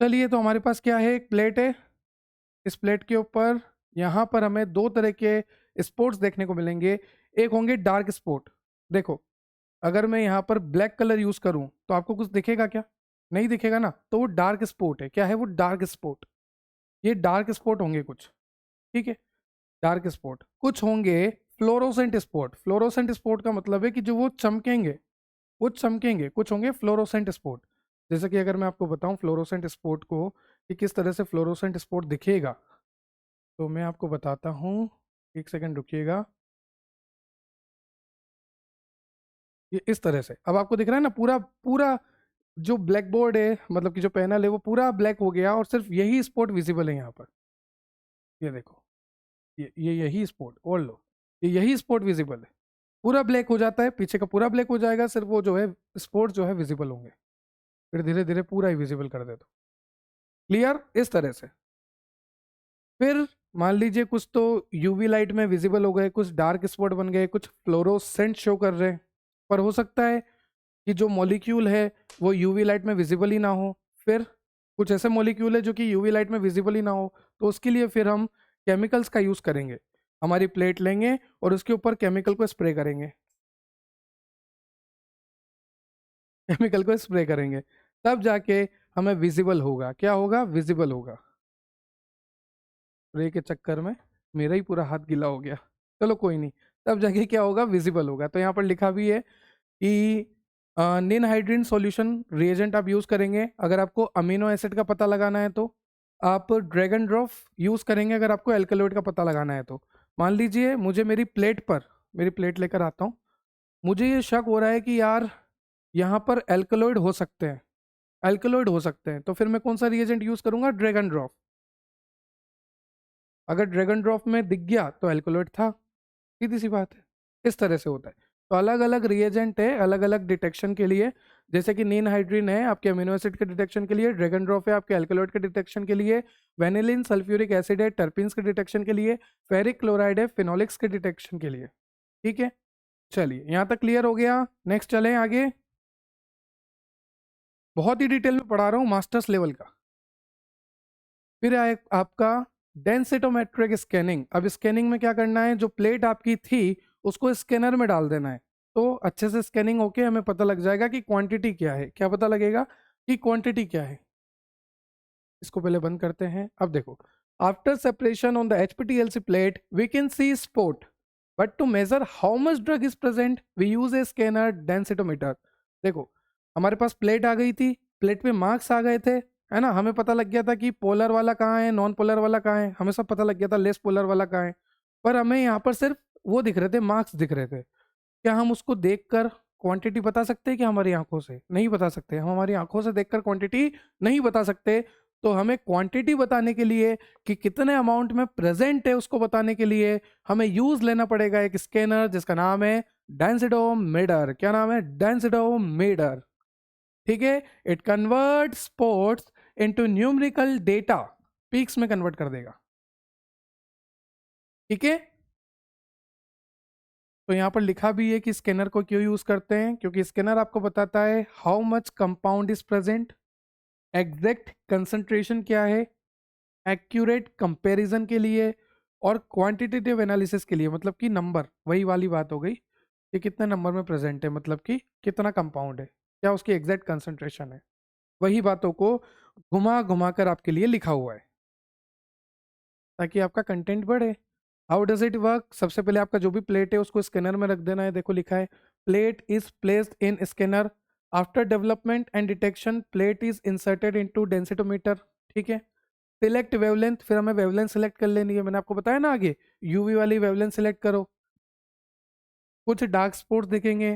चलिए, तो हमारे पास क्या है? एक प्लेट है। इस प्लेट के ऊपर यहाँ पर हमें दो तरह के स्पॉट्स देखने को मिलेंगे। एक होंगे डार्क स्पॉट। देखो, अगर मैं यहाँ पर ब्लैक कलर यूज करूँ तो आपको कुछ दिखेगा क्या? नहीं दिखेगा ना, तो वो डार्क स्पॉट है। क्या है वो? Dark spot. ये डार्क स्पॉट होंगे कुछ। ठीक है, डार्क स्पॉट। कुछ होंगे फ्लोरोसेंट स्पॉट। फ्लोरोसेंट स्पॉट का मतलब है कि जो वो चमकेंगे, वो चमकेंगे। कुछ होंगे फ्लोरोसेंट स्पॉट। जैसे कि अगर मैं आपको बताऊं फ्लोरोसेंट स्पॉट को कि किस तरह से फ्लोरोसेंट स्पॉट दिखेगा, तो मैं आपको बताता हूँ। एक सेकंड रुकिएगा। ये इस तरह से अब आपको दिख रहा है ना, पूरा पूरा जो ब्लैक बोर्ड है, मतलब कि जो पैनल है वो पूरा ब्लैक हो गया, और सिर्फ यही स्पॉट विजिबल है यहाँ पर। ये देखो, ये यही स्पॉट, और लो, ये यही स्पॉट विजिबल है। पूरा ब्लैक हो जाता है, पीछे का पूरा ब्लैक हो जाएगा, सिर्फ वो जो है स्पॉट जो है विजिबल होंगे। फिर धीरे धीरे पूरा ही विजिबल कर दे। तो क्लियर? इस तरह से। फिर मान लीजिए कुछ तो यूवी लाइट में विजिबल हो गए, कुछ डार्क स्पॉट बन गए, कुछ फ्लोरोसेंट शो कर रहे हैं। पर हो सकता है कि जो मॉलिक्यूल है वो यूवी लाइट में विजिबल ही ना हो। फिर कुछ ऐसे मॉलिक्यूल है जो कि यूवी लाइट में विजिबल ही ना हो, तो उसके लिए फिर हम केमिकल्स का यूज़ करेंगे। हमारी प्लेट लेंगे और उसके ऊपर केमिकल को स्प्रे करेंगे। केमिकल को स्प्रे करेंगे, तब जाके हमें विजिबल होगा। क्या होगा? विजिबल होगा। स्प्रे के चक्कर में मेरा ही पूरा हाथ गीला हो गया। चलो कोई नहीं, तब जाके क्या होगा? विजिबल होगा। तो यहाँ पर लिखा भी है कि निन हाइड्रीन सॉल्यूशन रिएजेंट आप यूज़ करेंगे अगर आपको अमीनो एसिड का पता लगाना है। तो आप ड्रैगन ड्रॉप यूज़ करेंगे अगर आपको एल्कलॉइड का पता लगाना है। तो मान लीजिए मुझे मेरी प्लेट पर, मेरी प्लेट लेकर आता हूँ, मुझे ये शक हो रहा है कि यार यहाँ पर एल्कलॉइड हो सकते हैं, एल्कलॉइड हो सकते हैं, तो फिर मैं कौन सा रिएजेंट यूज़ करूँगा? Dragon drop. अगर ड्रैगन ड्रॉप में दिख गया तो एल्कलॉइड था, सीधी सी बात है। इस तरह से होता है। तो अलग अलग रिएजेंट है अलग अलग डिटेक्शन के लिए, जैसे कि नीन हाइड्रीन है आपके अमीनो एसिड के डिटेक्शन के लिए, ड्रैगन ड्रॉप है आपके अल्कलॉइड के डिटेक्शन के लिए, वेनिलिन सल्फ्यूरिक एसिड है टर्पिन्स के डिटेक्शन के लिए, फेरिक क्लोराइड है फिनोलिक्स के डिटेक्शन के लिए। ठीक है, चलिए यहाँ तक क्लियर हो गया। नेक्स्ट चलें आगे। बहुत ही डिटेल में पढ़ा रहा हूँ मास्टर्स लेवल का। फिर आए आपका डेंसिटोमेट्रिक स्कैनिंग। अब स्कैनिंग में क्या करना है, जो प्लेट आपकी थी उसको स्कैनर में डाल देना है, तो अच्छे से स्कैनिंग होके हमें पता लग जाएगा कि क्वांटिटी क्या है। क्या पता लगेगा कि क्वांटिटी क्या है। इसको पहले बंद करते हैं। अब देखो, after separation on the HPTLC plate we can see spot, but to measure how much drug is present we use a scanner densitometer. देखो, हमारे पास प्लेट आ गई थी, प्लेट पे मार्क्स आ गए थे, है ना, हमें पता लग गया था कि पोलर वाला कहाँ है, नॉन पोलर वाला कहाँ है, हमें सब पता लग गया था लेस पोलर वाला कहाँ है। पर हमें यहाँ पर सिर्फ वो दिख रहे थे, मार्क्स दिख रहे थे। क्या हम उसको देखकर क्वांटिटी बता सकते हैं कि हमारी आंखों से? नहीं बता सकते। हम हमारी आंखों से देखकर क्वांटिटी नहीं बता सकते। तो हमें क्वांटिटी बताने के लिए कि कितने अमाउंट में प्रेजेंट है उसको बताने के लिए हमें यूज लेना पड़ेगा एक स्कैनर जिसका नाम है डेंसिटोमीटर। क्या नाम है? डेंसिटोमीटर। ठीक है, it convert spots into numerical data, peaks में कन्वर्ट कर देगा। ठीक है, तो यहाँ पर लिखा भी है कि स्कैनर को क्यों यूज करते हैं, क्योंकि स्कैनर आपको बताता है how much compound is present, exact concentration क्या है, एक्यूरेट कंपैरिजन के लिए, और क्वांटिटेटिव एनालिसिस के लिए, मतलब कि नंबर, वही वाली बात हो गई कि कितने नंबर में प्रेजेंट है, मतलब कि कितना कंपाउंड है, क्या उसकी एग्जैक्ट कंसंट्रेशन है। वही बातों को घुमा घुमा कर आपके लिए लिखा हुआ है ताकि आपका कंटेंट बढ़े। How does it work? सबसे पहले आपका जो भी प्लेट है उसको स्कैनर में रख देना है। देखो लिखा है, plate is placed in scanner, after development and detection plate is inserted into densitometer. ठीक है, सिलेक्ट वेवलेंथ, फिर हमें वेवलेंथ सिलेक्ट कर लेनी है। मैंने आपको बताया ना आगे, यूवी वाली वेवलेंथ सिलेक्ट करो। कुछ डार्क स्पॉट्स दिखेंगे,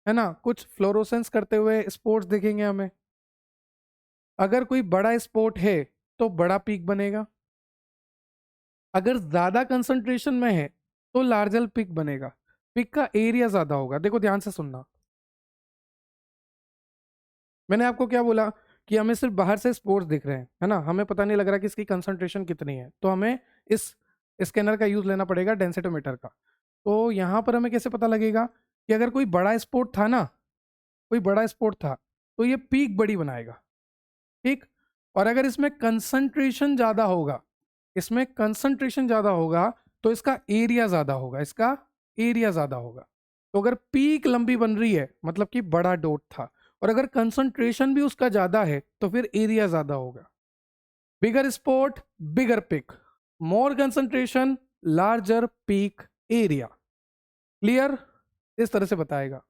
है ना, कुछ फ्लोरोसेंस करते हुए स्पॉट्स दिखेंगे हमें। अगर कोई बड़ा स्पॉट है तो बड़ा पीक बनेगा, अगर ज्यादा कंसंट्रेशन में है तो लार्जर पिक बनेगा, पिक का एरिया ज्यादा होगा। देखो ध्यान से सुनना, मैंने आपको क्या बोला कि हमें सिर्फ बाहर से स्पोर्स दिख रहे हैं, है ना, हमें पता नहीं लग रहा कि इसकी कंसंट्रेशन कितनी है, तो हमें इस स्कैनर का यूज लेना पड़ेगा, डेंसिटोमीटर का। तो यहाँ पर हमें कैसे पता लगेगा कि अगर कोई बड़ा स्पोर्ट था ना, कोई बड़ा स्पोर्ट था तो ये पीक बड़ी बनाएगा। ठीक, और अगर इसमें कंसंट्रेशन ज्यादा होगा, इसमें कंसंट्रेशन ज्यादा होगा तो इसका एरिया ज्यादा होगा, इसका एरिया ज्यादा होगा। तो अगर पीक लंबी बन रही है मतलब कि बड़ा डॉट था, और अगर कंसंट्रेशन भी उसका ज्यादा है तो फिर एरिया ज्यादा होगा। Bigger spot bigger peak, more concentration larger peak area. Clear? इस तरह से बताएगा,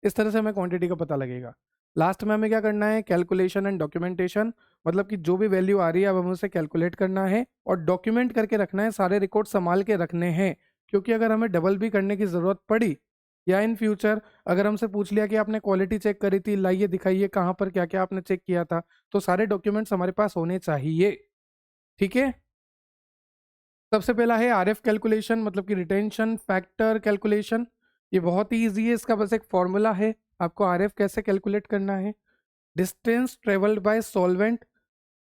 इस तरह से हमें क्वांटिटी का पता लगेगा। लास्ट में हमें क्या करना है, कैलकुलेशन एंड डॉक्यूमेंटेशन, मतलब कि जो भी वैल्यू आ रही है अब हमें उसे कैलकुलेट करना है और डॉक्यूमेंट करके रखना है, सारे रिकॉर्ड संभाल के रखने हैं। क्योंकि अगर हमें डबल भी करने की ज़रूरत पड़ी या इन फ्यूचर अगर हमसे पूछ लिया कि आपने क्वालिटी चेक करी थी, लाइए दिखाइए कहाँ पर क्या क्या आपने चेक किया था, तो सारे डॉक्यूमेंट्स हमारे पास होने चाहिए। ठीक है, सबसे पहला है आरएफ कैलकुलेशन, मतलब कि रिटेंशन फैक्टर कैलकुलेशन। ये बहुत ही ईजी है, इसका बस एक फॉर्मूला है, आपको आरएफ कैसे कैलकुलेट करना है। डिस्टेंस ट्रेवल्ड बाय सॉल्वेंट,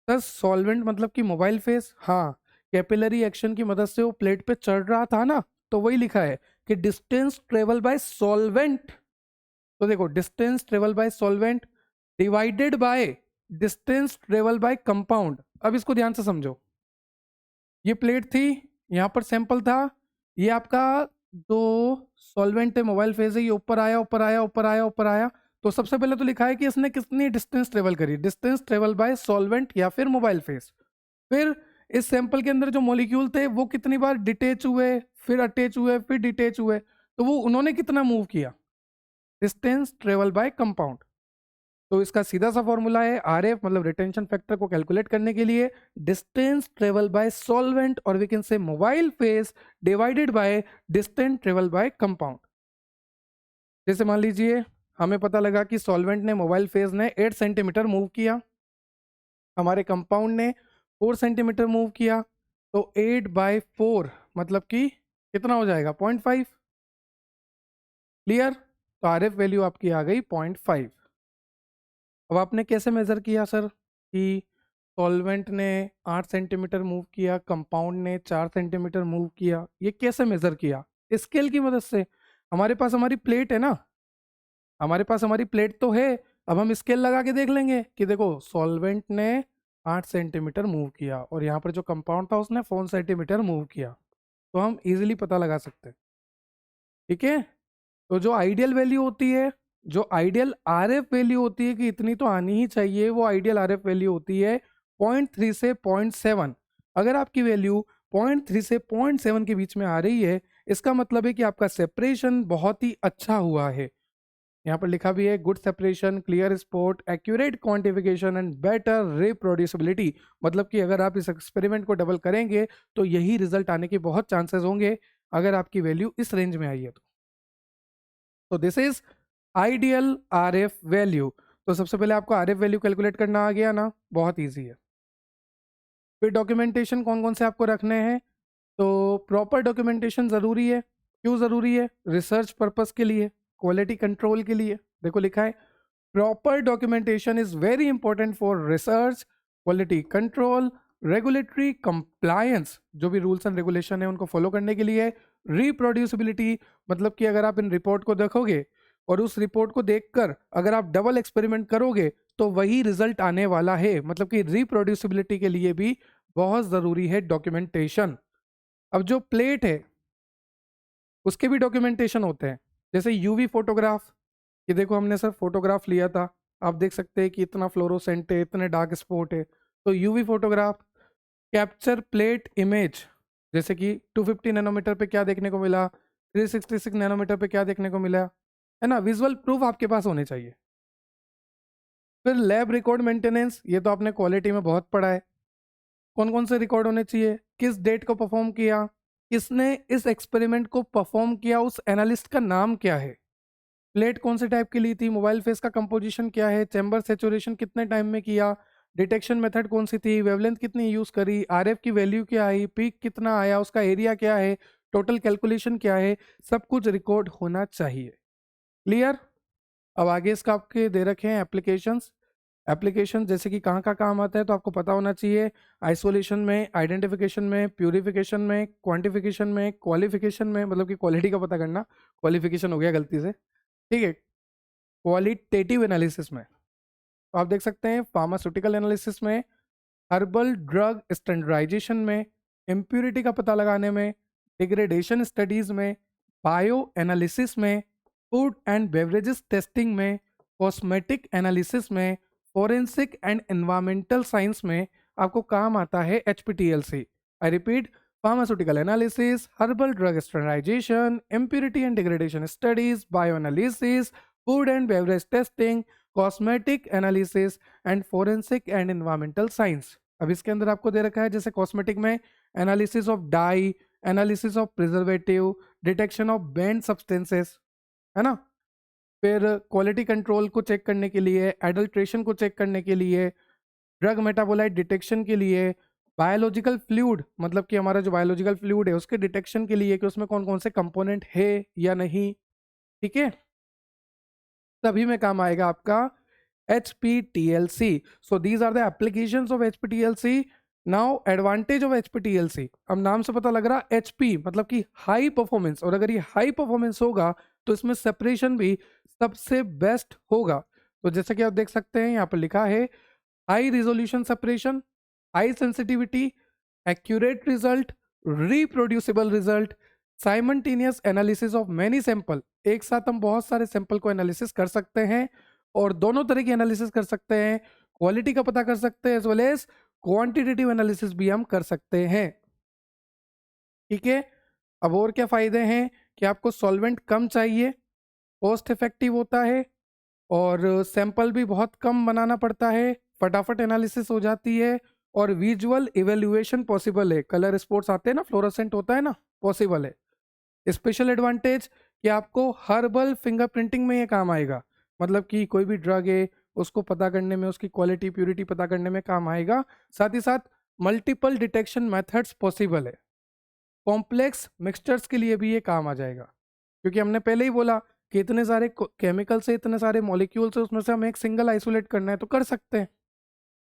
बस सॉल्वेंट मतलब कि मोबाइल फेस, हाँ, कैपिलरी एक्शन की मदद से वो प्लेट पे चढ़ रहा था ना, तो वही लिखा है कि डिस्टेंस ट्रेवल बाय सॉल्वेंट। तो देखो, distance travel by solvent divided by distance travel by compound. अब इसको ध्यान से समझो, ये प्लेट थी, यहाँ पर सैंपल था, ये आपका जो सॉल्वेंट है मोबाइल फेज है, ये ऊपर आया ऊपर आया ऊपर आया ऊपर आया। तो सबसे पहले तो लिखा है कि इसने कितनी डिस्टेंस ट्रेवल करी, डिस्टेंस ट्रेवल बाय सॉल्वेंट या फिर मोबाइल फेज। फिर इस सैंपल के अंदर जो मॉलिक्यूल थे वो कितनी बार डिटेच हुए, फिर अटैच हुए, फिर डिटेच हुए, तो वो उन्होंने कितना मूव किया, डिस्टेंस ट्रेवल बाय कंपाउंड। तो इसका सीधा सा फॉर्मूला है आरएफ, मतलब रिटेंशन फैक्टर को कैलकुलेट करने के लिए डिस्टेंस ट्रेवल बाय सॉल्वेंट, और we can say mobile phase divided by distance travel by compound. जैसे मान लीजिए हमें पता लगा कि सॉल्वेंट ने, मोबाइल फेज ने 8 सेंटीमीटर मूव किया, हमारे कंपाउंड ने 4 सेंटीमीटर मूव किया, तो 8/4 मतलब कि कितना हो जाएगा, 0.5। क्लियर? तो आरएफ वैल्यू आपकी आ गई 0.5। अब आपने कैसे मेजर किया सर कि सॉल्वेंट ने 8 सेंटीमीटर मूव किया, कंपाउंड ने 4 सेंटीमीटर मूव किया? ये कैसे मेजर किया? स्केल की मदद से। हमारे पास हमारी प्लेट है ना, हमारे पास हमारी प्लेट तो है। अब हम स्केल लगा के देख लेंगे कि देखो सॉल्वेंट ने 8 सेंटीमीटर मूव किया और यहाँ पर जो कंपाउंड था उसने 4 सेंटीमीटर मूव किया, तो हम इजीली पता लगा सकते हैं। ठीक है, तो जो आइडियल वैल्यू होती है, जो आइडियल आरएफ वैल्यू होती है कि इतनी तो आनी ही चाहिए, वो आइडियल आरएफ वैल्यू होती है 0.3 से 0.7। अगर आपकी वैल्यू 0.3 से 0.7 के बीच में आ रही है, इसका मतलब है कि आपका सेपरेशन बहुत ही अच्छा हुआ है। यहाँ पर लिखा भी है good separation, clear spot, accurate quantification and better reproducibility. मतलब कि अगर आप इस एक्सपेरिमेंट को डबल करेंगे तो यही रिजल्ट आने के बहुत चांसेस होंगे अगर आपकी वैल्यू इस रेंज में आई है तो this is ideal RF value. तो सबसे पहले आपको आरएफ वैल्यू कैलकुलेट करना आ गया ना, बहुत इजी है। फिर डॉक्यूमेंटेशन कौन कौन से आपको रखने हैं? तो प्रॉपर डॉक्यूमेंटेशन ज़रूरी है। क्यों ज़रूरी है? रिसर्च पर्पस के लिए, क्वालिटी कंट्रोल के लिए। देखो लिखा है proper documentation is very important for research, quality control, regulatory compliance, जो भी रूल्स एंड रेगुलेशन है उनको फॉलो करने के लिए। रिप्रोड्यूसिबिलिटी, मतलब कि अगर आप इन रिपोर्ट को देखोगे और उस रिपोर्ट को देखकर अगर आप डबल एक्सपेरिमेंट करोगे तो वही रिजल्ट आने वाला है। मतलब कि रिप्रोड्यूसिबिलिटी के लिए भी बहुत ज़रूरी है डॉक्यूमेंटेशन। अब जो प्लेट है उसके भी डॉक्यूमेंटेशन होते हैं, जैसे यूवी फोटोग्राफ। ये देखो हमने सर फोटोग्राफ लिया था, आप देख सकते हैं कि इतना फ्लोरोसेंट है, इतने डार्क स्पॉट है। तो UV photograph, capture plate image, जैसे कि 250 नैनोमीटर पे क्या देखने को मिला, 366 नैनोमीटर पे क्या देखने को मिला, है ना। विजुअल प्रूफ आपके पास होने चाहिए। फिर लैब रिकॉर्ड मेंटेनेंस, ये तो आपने क्वालिटी में बहुत पढ़ा है। कौन कौन से रिकॉर्ड होने चाहिए? किस डेट को परफॉर्म किया, किसने इस एक्सपेरिमेंट को परफॉर्म किया, उस एनालिस्ट का नाम क्या है, प्लेट कौन से टाइप की ली थी, मोबाइल फेस का कंपोजिशन क्या है, चैम्बर सेचुरेशन कितने टाइम में किया, डिटेक्शन मेथड कौन सी थी, वेवलेंथ कितनी यूज करी, आरएफ की वैल्यू क्या आई, पीक कितना आया, उसका एरिया क्या है, टोटल कैलकुलेशन क्या है, सब कुछ रिकॉर्ड होना चाहिए। क्लियर? अब आगे इसका आपके दे रखे हैं एप्लीकेशंस। एप्लीकेशन जैसे कि कहाँ का काम आता है तो आपको पता होना चाहिए। आइसोलेशन में, आइडेंटिफिकेशन में, प्यूरिफिकेशन में, क्वांटिफिकेशन में, क्वालिफिकेशन में, मतलब कि क्वालिटी का पता करना, क्वालिफिकेशन हो गया गलती से, ठीक है। क्वालिटेटिव एनालिसिस में तो आप देख सकते हैं, फार्मास्यूटिकल एनालिसिस में, हर्बल ड्रग स्टैंडर्डाइजेशन में, इम्प्यूरिटी का पता लगाने में, डिग्रेडेशन स्टडीज में, बायो एनालिसिस में, फूड एंड बेवरेजेस टेस्टिंग में, कॉस्मेटिक एनालिसिस में, फोरेंसिक एंड एनवायरमेंटल साइंस में आपको काम आता है HPTLC। I repeat, pharmaceutical analysis, herbal drug standardisation, impurity and degradation studies, bio analysis, food and beverage testing, cosmetic analysis and forensic and environmental science. अब इसके अंदर आपको दे रखा है जैसे कॉस्मेटिक में analysis of dye, analysis of preservative, detection of banned substances, है ना। फिर क्वालिटी कंट्रोल को चेक करने के लिए, एडल्ट्रेशन को चेक करने के लिए, ड्रग मेटाबोलाइट डिटेक्शन के लिए, बायोलॉजिकल फ्लूइड, मतलब कि हमारा जो बायोलॉजिकल फ्लूइड है उसके डिटेक्शन के लिए कि उसमें कौन कौन से कंपोनेंट है या नहीं, ठीक है। तभी में काम आएगा आपका HPTLC। So these are the applications of HPTLC. Now advantage of HPTLC, अब नाम से पता लग रहा HP मतलब कि हाई परफॉर्मेंस, और अगर ये हाई परफॉर्मेंस होगा तो इसमें सेपरेशन भी सबसे बेस्ट होगा। तो जैसे कि आप देख सकते हैं यहाँ पर लिखा है high resolution separation, high sensitivity, accurate result, reproducible result, simultaneous analysis of many sample. एक साथ हम बहुत सारे सैंपल को एनालिसिस कर सकते हैं और दोनों तरह की एनालिसिस कर सकते हैं, क्वालिटी का पता कर सकते हैं as well as quantitative analysis भी हम कर सकते हैं, ठीक है। अब और क्या फायदे हैं कि आपको सॉल्वेंट कम चाहिए, कॉस्ट इफेक्टिव होता है और सैंपल भी बहुत कम बनाना पड़ता है, फटाफट एनालिसिस हो जाती है और विजुअल इवेल्युएशन पॉसिबल है। कलर स्पॉट्स आते हैं ना, फ्लोरोसेंट होता है ना, पॉसिबल है। स्पेशल एडवांटेज कि आपको हर्बल फिंगरप्रिंटिंग में ये काम आएगा, मतलब कि कोई भी ड्रग है उसको पता करने में, उसकी क्वालिटी प्यूरिटी पता करने में काम आएगा। साथ ही साथ मल्टीपल डिटेक्शन मेथड्स पॉसिबल है। कॉम्प्लेक्स मिक्सचर्स के लिए भी ये काम आ जाएगा, क्योंकि हमने पहले ही बोला कि इतने सारे केमिकल से, इतने सारे मॉलिक्यूल से, उसमें से हमें एक सिंगल आइसोलेट करना है तो कर सकते हैं।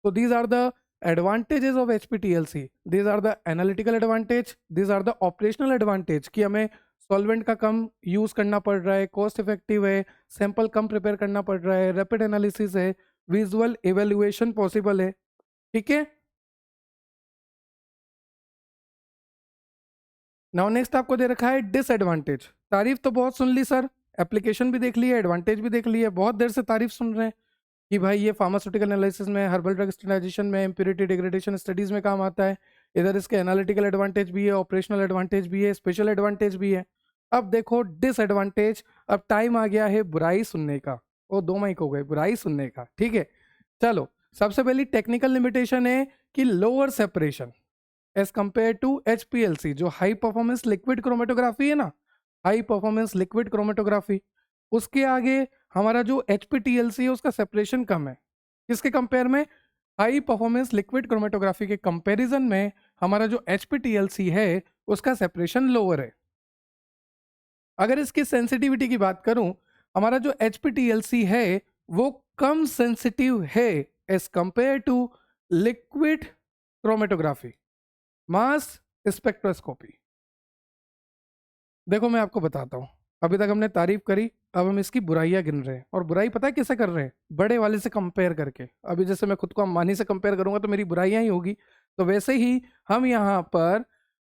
तो these are the advantages of HPTLC, these are the analytical advantage, these are the operational advantage कि हमें सॉल्वेंट का कम यूज करना पड़ रहा है, कॉस्ट इफेक्टिव है, सैंपल कम प्रिपेयर करना पड़ रहा है, रैपिड एनालिसिस है, विजुअल इवेल्युएशन पॉसिबल है। ठीक है, नाउ नेक्स्ट आपको दे रखा है डिसएडवांटेज। तारीफ तो बहुत सुन ली सर, एप्लीकेशन भी देख ली है, एडवांटेज भी देख ली है, बहुत देर से तारीफ सुन रहे हैं कि भाई ये फार्मास्यूटिकल एनालिसिस में, हर्बल ड्रग स्टैंडर्डाइजेशन में, इम्प्योरिटी डिग्रेडेशन स्टडीज में काम आता है। इधर इसके एनालिटिकल एडवांटेज भी है, ऑपरेशनल एडवांटेज भी है, स्पेशल एडवांटेज भी है। अब देखो डिसएडवांटेज। अब टाइम आ गया है बुराई सुनने का। वो 2 माइक हो गए बुराई सुनने का। ठीक है, चलो सबसे पहली टेक्निकल लिमिटेशन है कि lower separation as compared to HPLC, जो हाई परफॉर्मेंस लिक्विड क्रोमेटोग्राफी है ना, हाई परफॉर्मेंस लिक्विड क्रोमेटोग्राफी, उसके आगे हमारा जो HPTLC है उसका सेपरेशन कम है। किसके कंपेयर में? हाई परफॉर्मेंस लिक्विड क्रोमेटोग्राफी के कंपैरिजन में हमारा जो HPTLC है उसका सेपरेशन लोअर है। अगर इसकी सेंसिटिविटी की बात करूं, हमारा जो HPTLC है वो कम सेंसिटिव है as compared to liquid chromatography, mass spectroscopy. देखो मैं आपको बताता हूँ, अभी तक हमने तारीफ करी, अब हम इसकी बुराइयां गिन रहे हैं। और बुराई पता है किसे कर रहे हैं? बड़े वाले से कंपेयर करके। अभी जैसे मैं खुद को अंबानी से कंपेयर करूंगा तो मेरी बुराइयां ही होगी, तो वैसे ही हम यहाँ पर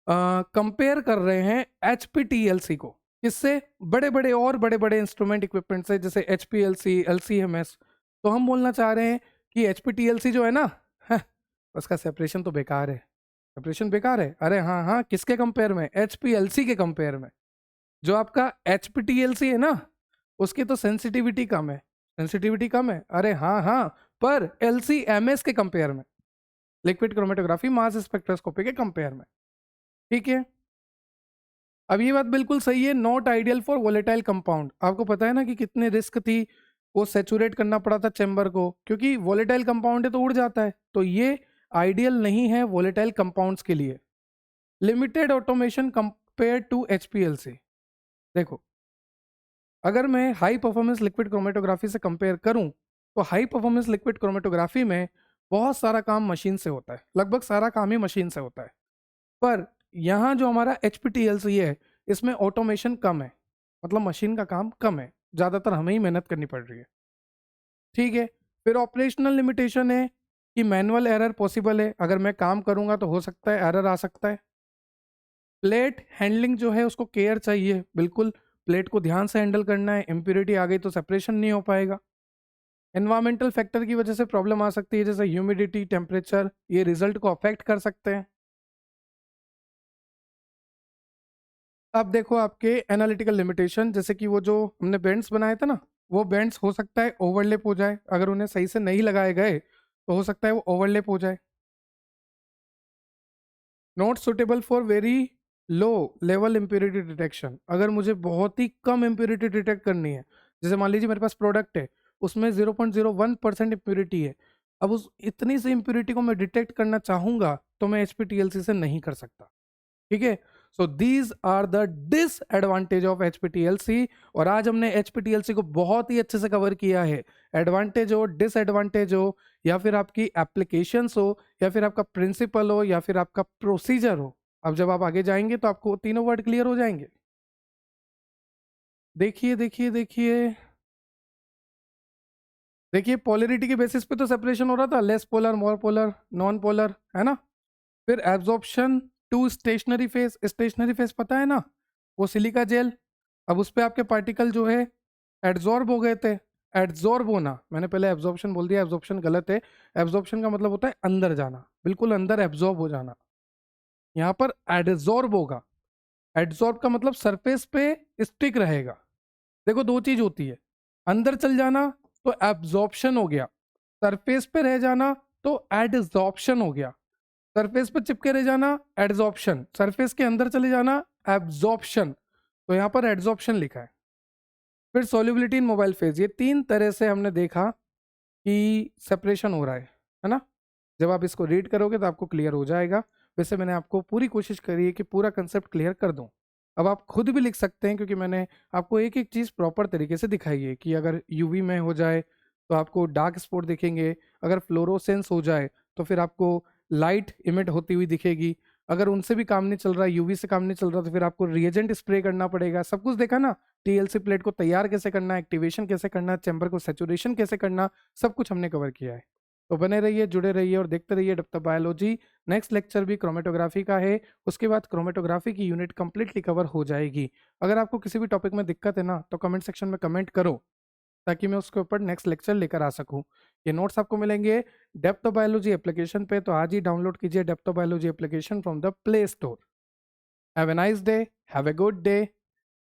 कंपेयर कर रहे हैं HPTLC को। किससे? बड़े बड़े और बड़े बड़े इंस्ट्रूमेंट इक्विपमेंट से, जैसे HPLC, LCMS। तो हम बोलना चाह रहे हैं कि HPTLC जो है ना, उसका सेपरेशन तो बेकार है। सेपरेशन बेकार है? अरे हाँ हाँ, किसके कंपेयर में? HPLC के कंपेयर में। जो आपका HPTLC है ना, उसकी तो सेंसिटिविटी कम है। सेंसिटिविटी कम है? अरे हाँ हाँ, पर LCMS के कंपेयर में, लिक्विड क्रोमेटोग्राफी मास स्पेक्ट्रोस्कोपी के कंपेयर में। ठीक है, अब ये बात बिल्कुल सही है, not ideal for volatile compound. आपको पता है ना कि कितने रिस्क थी, वो सेचुरेट करना पड़ा था चेंबर को, क्योंकि वोलेटाइल कंपाउंड है तो उड़ जाता है। तो ये आइडियल नहीं है वोलेटाइल कंपाउंड्स के लिए। Limited automation compared to HPLC। देखो, अगर मैं हाई परफॉर्मेंस लिक्विड क्रोमेटोग्राफी से कंपेयर करूं, तो हाई परफॉर्मेंस लिक्विड क्रोमेटोग्राफी में बहुत सारा काम मशीन से होता है, लगभग सारा काम ही मशीन से होता है। पर यहाँ जो हमारा HPTLC है, इसमें ऑटोमेशन कम है, मतलब मशीन का काम कम है, ज़्यादातर हमें ही मेहनत करनी पड़ रही है। ठीक है, फिर ऑपरेशनल लिमिटेशन है कि मैनुअल एरर पॉसिबल है, अगर मैं काम करूंगा तो हो सकता है एरर आ सकता है। प्लेट हैंडलिंग जो है उसको केयर चाहिए, बिल्कुल प्लेट को ध्यान से हैंडल करना है, इम्प्योरिटी आ गई तो सेपरेशन नहीं हो पाएगा। एनवायरमेंटल फैक्टर की वजह से प्रॉब्लम आ सकती है, जैसे ह्यूमिडिटी, टेम्परेचर, ये रिजल्ट को अफेक्ट कर सकते हैं। अब देखो आपके एनालिटिकल लिमिटेशन, जैसे कि वो जो हमने बेंड्स बनाए थे ना, वो बेंड्स हो सकता है ओवरलेप हो जाए, अगर उन्हें सही से नहीं लगाए गए तो हो सकता है वो ओवरलेप हो जाए। Not suitable for very low level impurity detection, अगर मुझे बहुत ही कम इम्प्योरिटी डिटेक्ट करनी है, जैसे मान लीजिए मेरे पास प्रोडक्ट है उसमें 0.01% इम्प्योरिटी है, अब उस इतनी सी इम्प्योरिटी को मैं डिटेक्ट करना चाहूंगा तो मैं HPTLC से नहीं कर सकता। ठीक है, so these are the disadvantage of HPTLC। और आज हमने HPTLC को बहुत ही अच्छे से कवर किया है। एडवांटेज हो, डिसएडवांटेज हो, या फिर आपकी एप्लीकेशंस हो, या फिर आपका प्रिंसिपल हो, या फिर आपका प्रोसीजर हो, अब जब आप आगे जाएंगे तो आपको तीनों वर्ड क्लियर हो जाएंगे। देखिए देखिए देखिए देखिए, पोलरिटी के बेसिस पे तो सेपरेशन हो रहा था, less polar, more polar, non polar, है ना। फिर absorption to stationary phase, stationary phase पता है ना, वो सिलिका जेल। अब उस पे आपके पार्टिकल जो है एड्जॉर्ब हो गए थे। एड्जॉर्ब होना, मैंने पहले एब्जॉर्प्शन बोल दिया, एब्जॉर्प्शन गलत है। एब्जॉर्प्शन का मतलब होता है अंदर जाना, बिल्कुल अंदर एब्जॉर्ब हो जाना। यहाँ पर एड्जॉर्ब होगा। एड्जॉर्ब का मतलब सरफेस पे स्टिक रहेगा। देखो दो चीज होती है, अंदर चल जाना तो एब्जॉर्प्शन हो गया, सरफेस पे रह जाना तो एडजॉर्प्शन हो गया। सरफेस पे चिपके रह जाना एड्जॉर्प्शन, सरफेस के अंदर चले जाना एब्जॉर्प्शन। तो यहाँ पर एड्जॉर्प्शन लिखा है। फिर सॉल्युबिलिटी इन मोबाइल फेज, ये 3 तरह से हमने देखा कि सेपरेशन हो रहा है ना। जब आप इसको रीड करोगे तो आपको क्लियर हो जाएगा। वैसे मैंने आपको पूरी कोशिश करी है कि पूरा कंसेप्ट क्लियर कर दूं। अब आप खुद भी लिख सकते हैं, क्योंकि मैंने आपको एक एक चीज़ प्रॉपर तरीके से दिखाई है कि अगर यूवी में हो जाए तो आपको डार्क स्पॉट दिखेंगे, अगर फ्लोरोसेंस हो जाए तो फिर आपको लाइट इमिट होती हुई दिखेगी, अगर उनसे भी काम नहीं चल रहा, यूवी से काम नहीं चल रहा, तो फिर आपको रिएजेंट स्प्रे करना पड़ेगा। सब कुछ देखा ना, टीएलसी प्लेट को तैयार कैसे करना, एक्टिवेशन कैसे करना, चैम्बर को सैचुरेशन कैसे करना, सब कुछ हमने कवर किया है। तो बने रहिए, जुड़े रहिए और देखते रहिए depth of biology. Next lecture भी क्रोमेटोग्राफी का है, उसके बाद क्रोमेटोग्राफी की यूनिट कंप्लीटली कवर हो जाएगी। अगर आपको किसी भी टॉपिक में दिक्कत है ना, तो कमेंट सेक्शन में कमेंट करो, ताकि मैं उसके ऊपर नेक्स्ट लेक्चर लेकर आ सकूं। ये नोट्स आपको मिलेंगे डेप्थ ऑफ बायोलॉजी एप्लीकेशन पे, तो आज ही डाउनलोड कीजिए depth of biology application from the play store. Have a nice day, have a good day.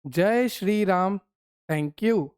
जय श्री राम। Thank you.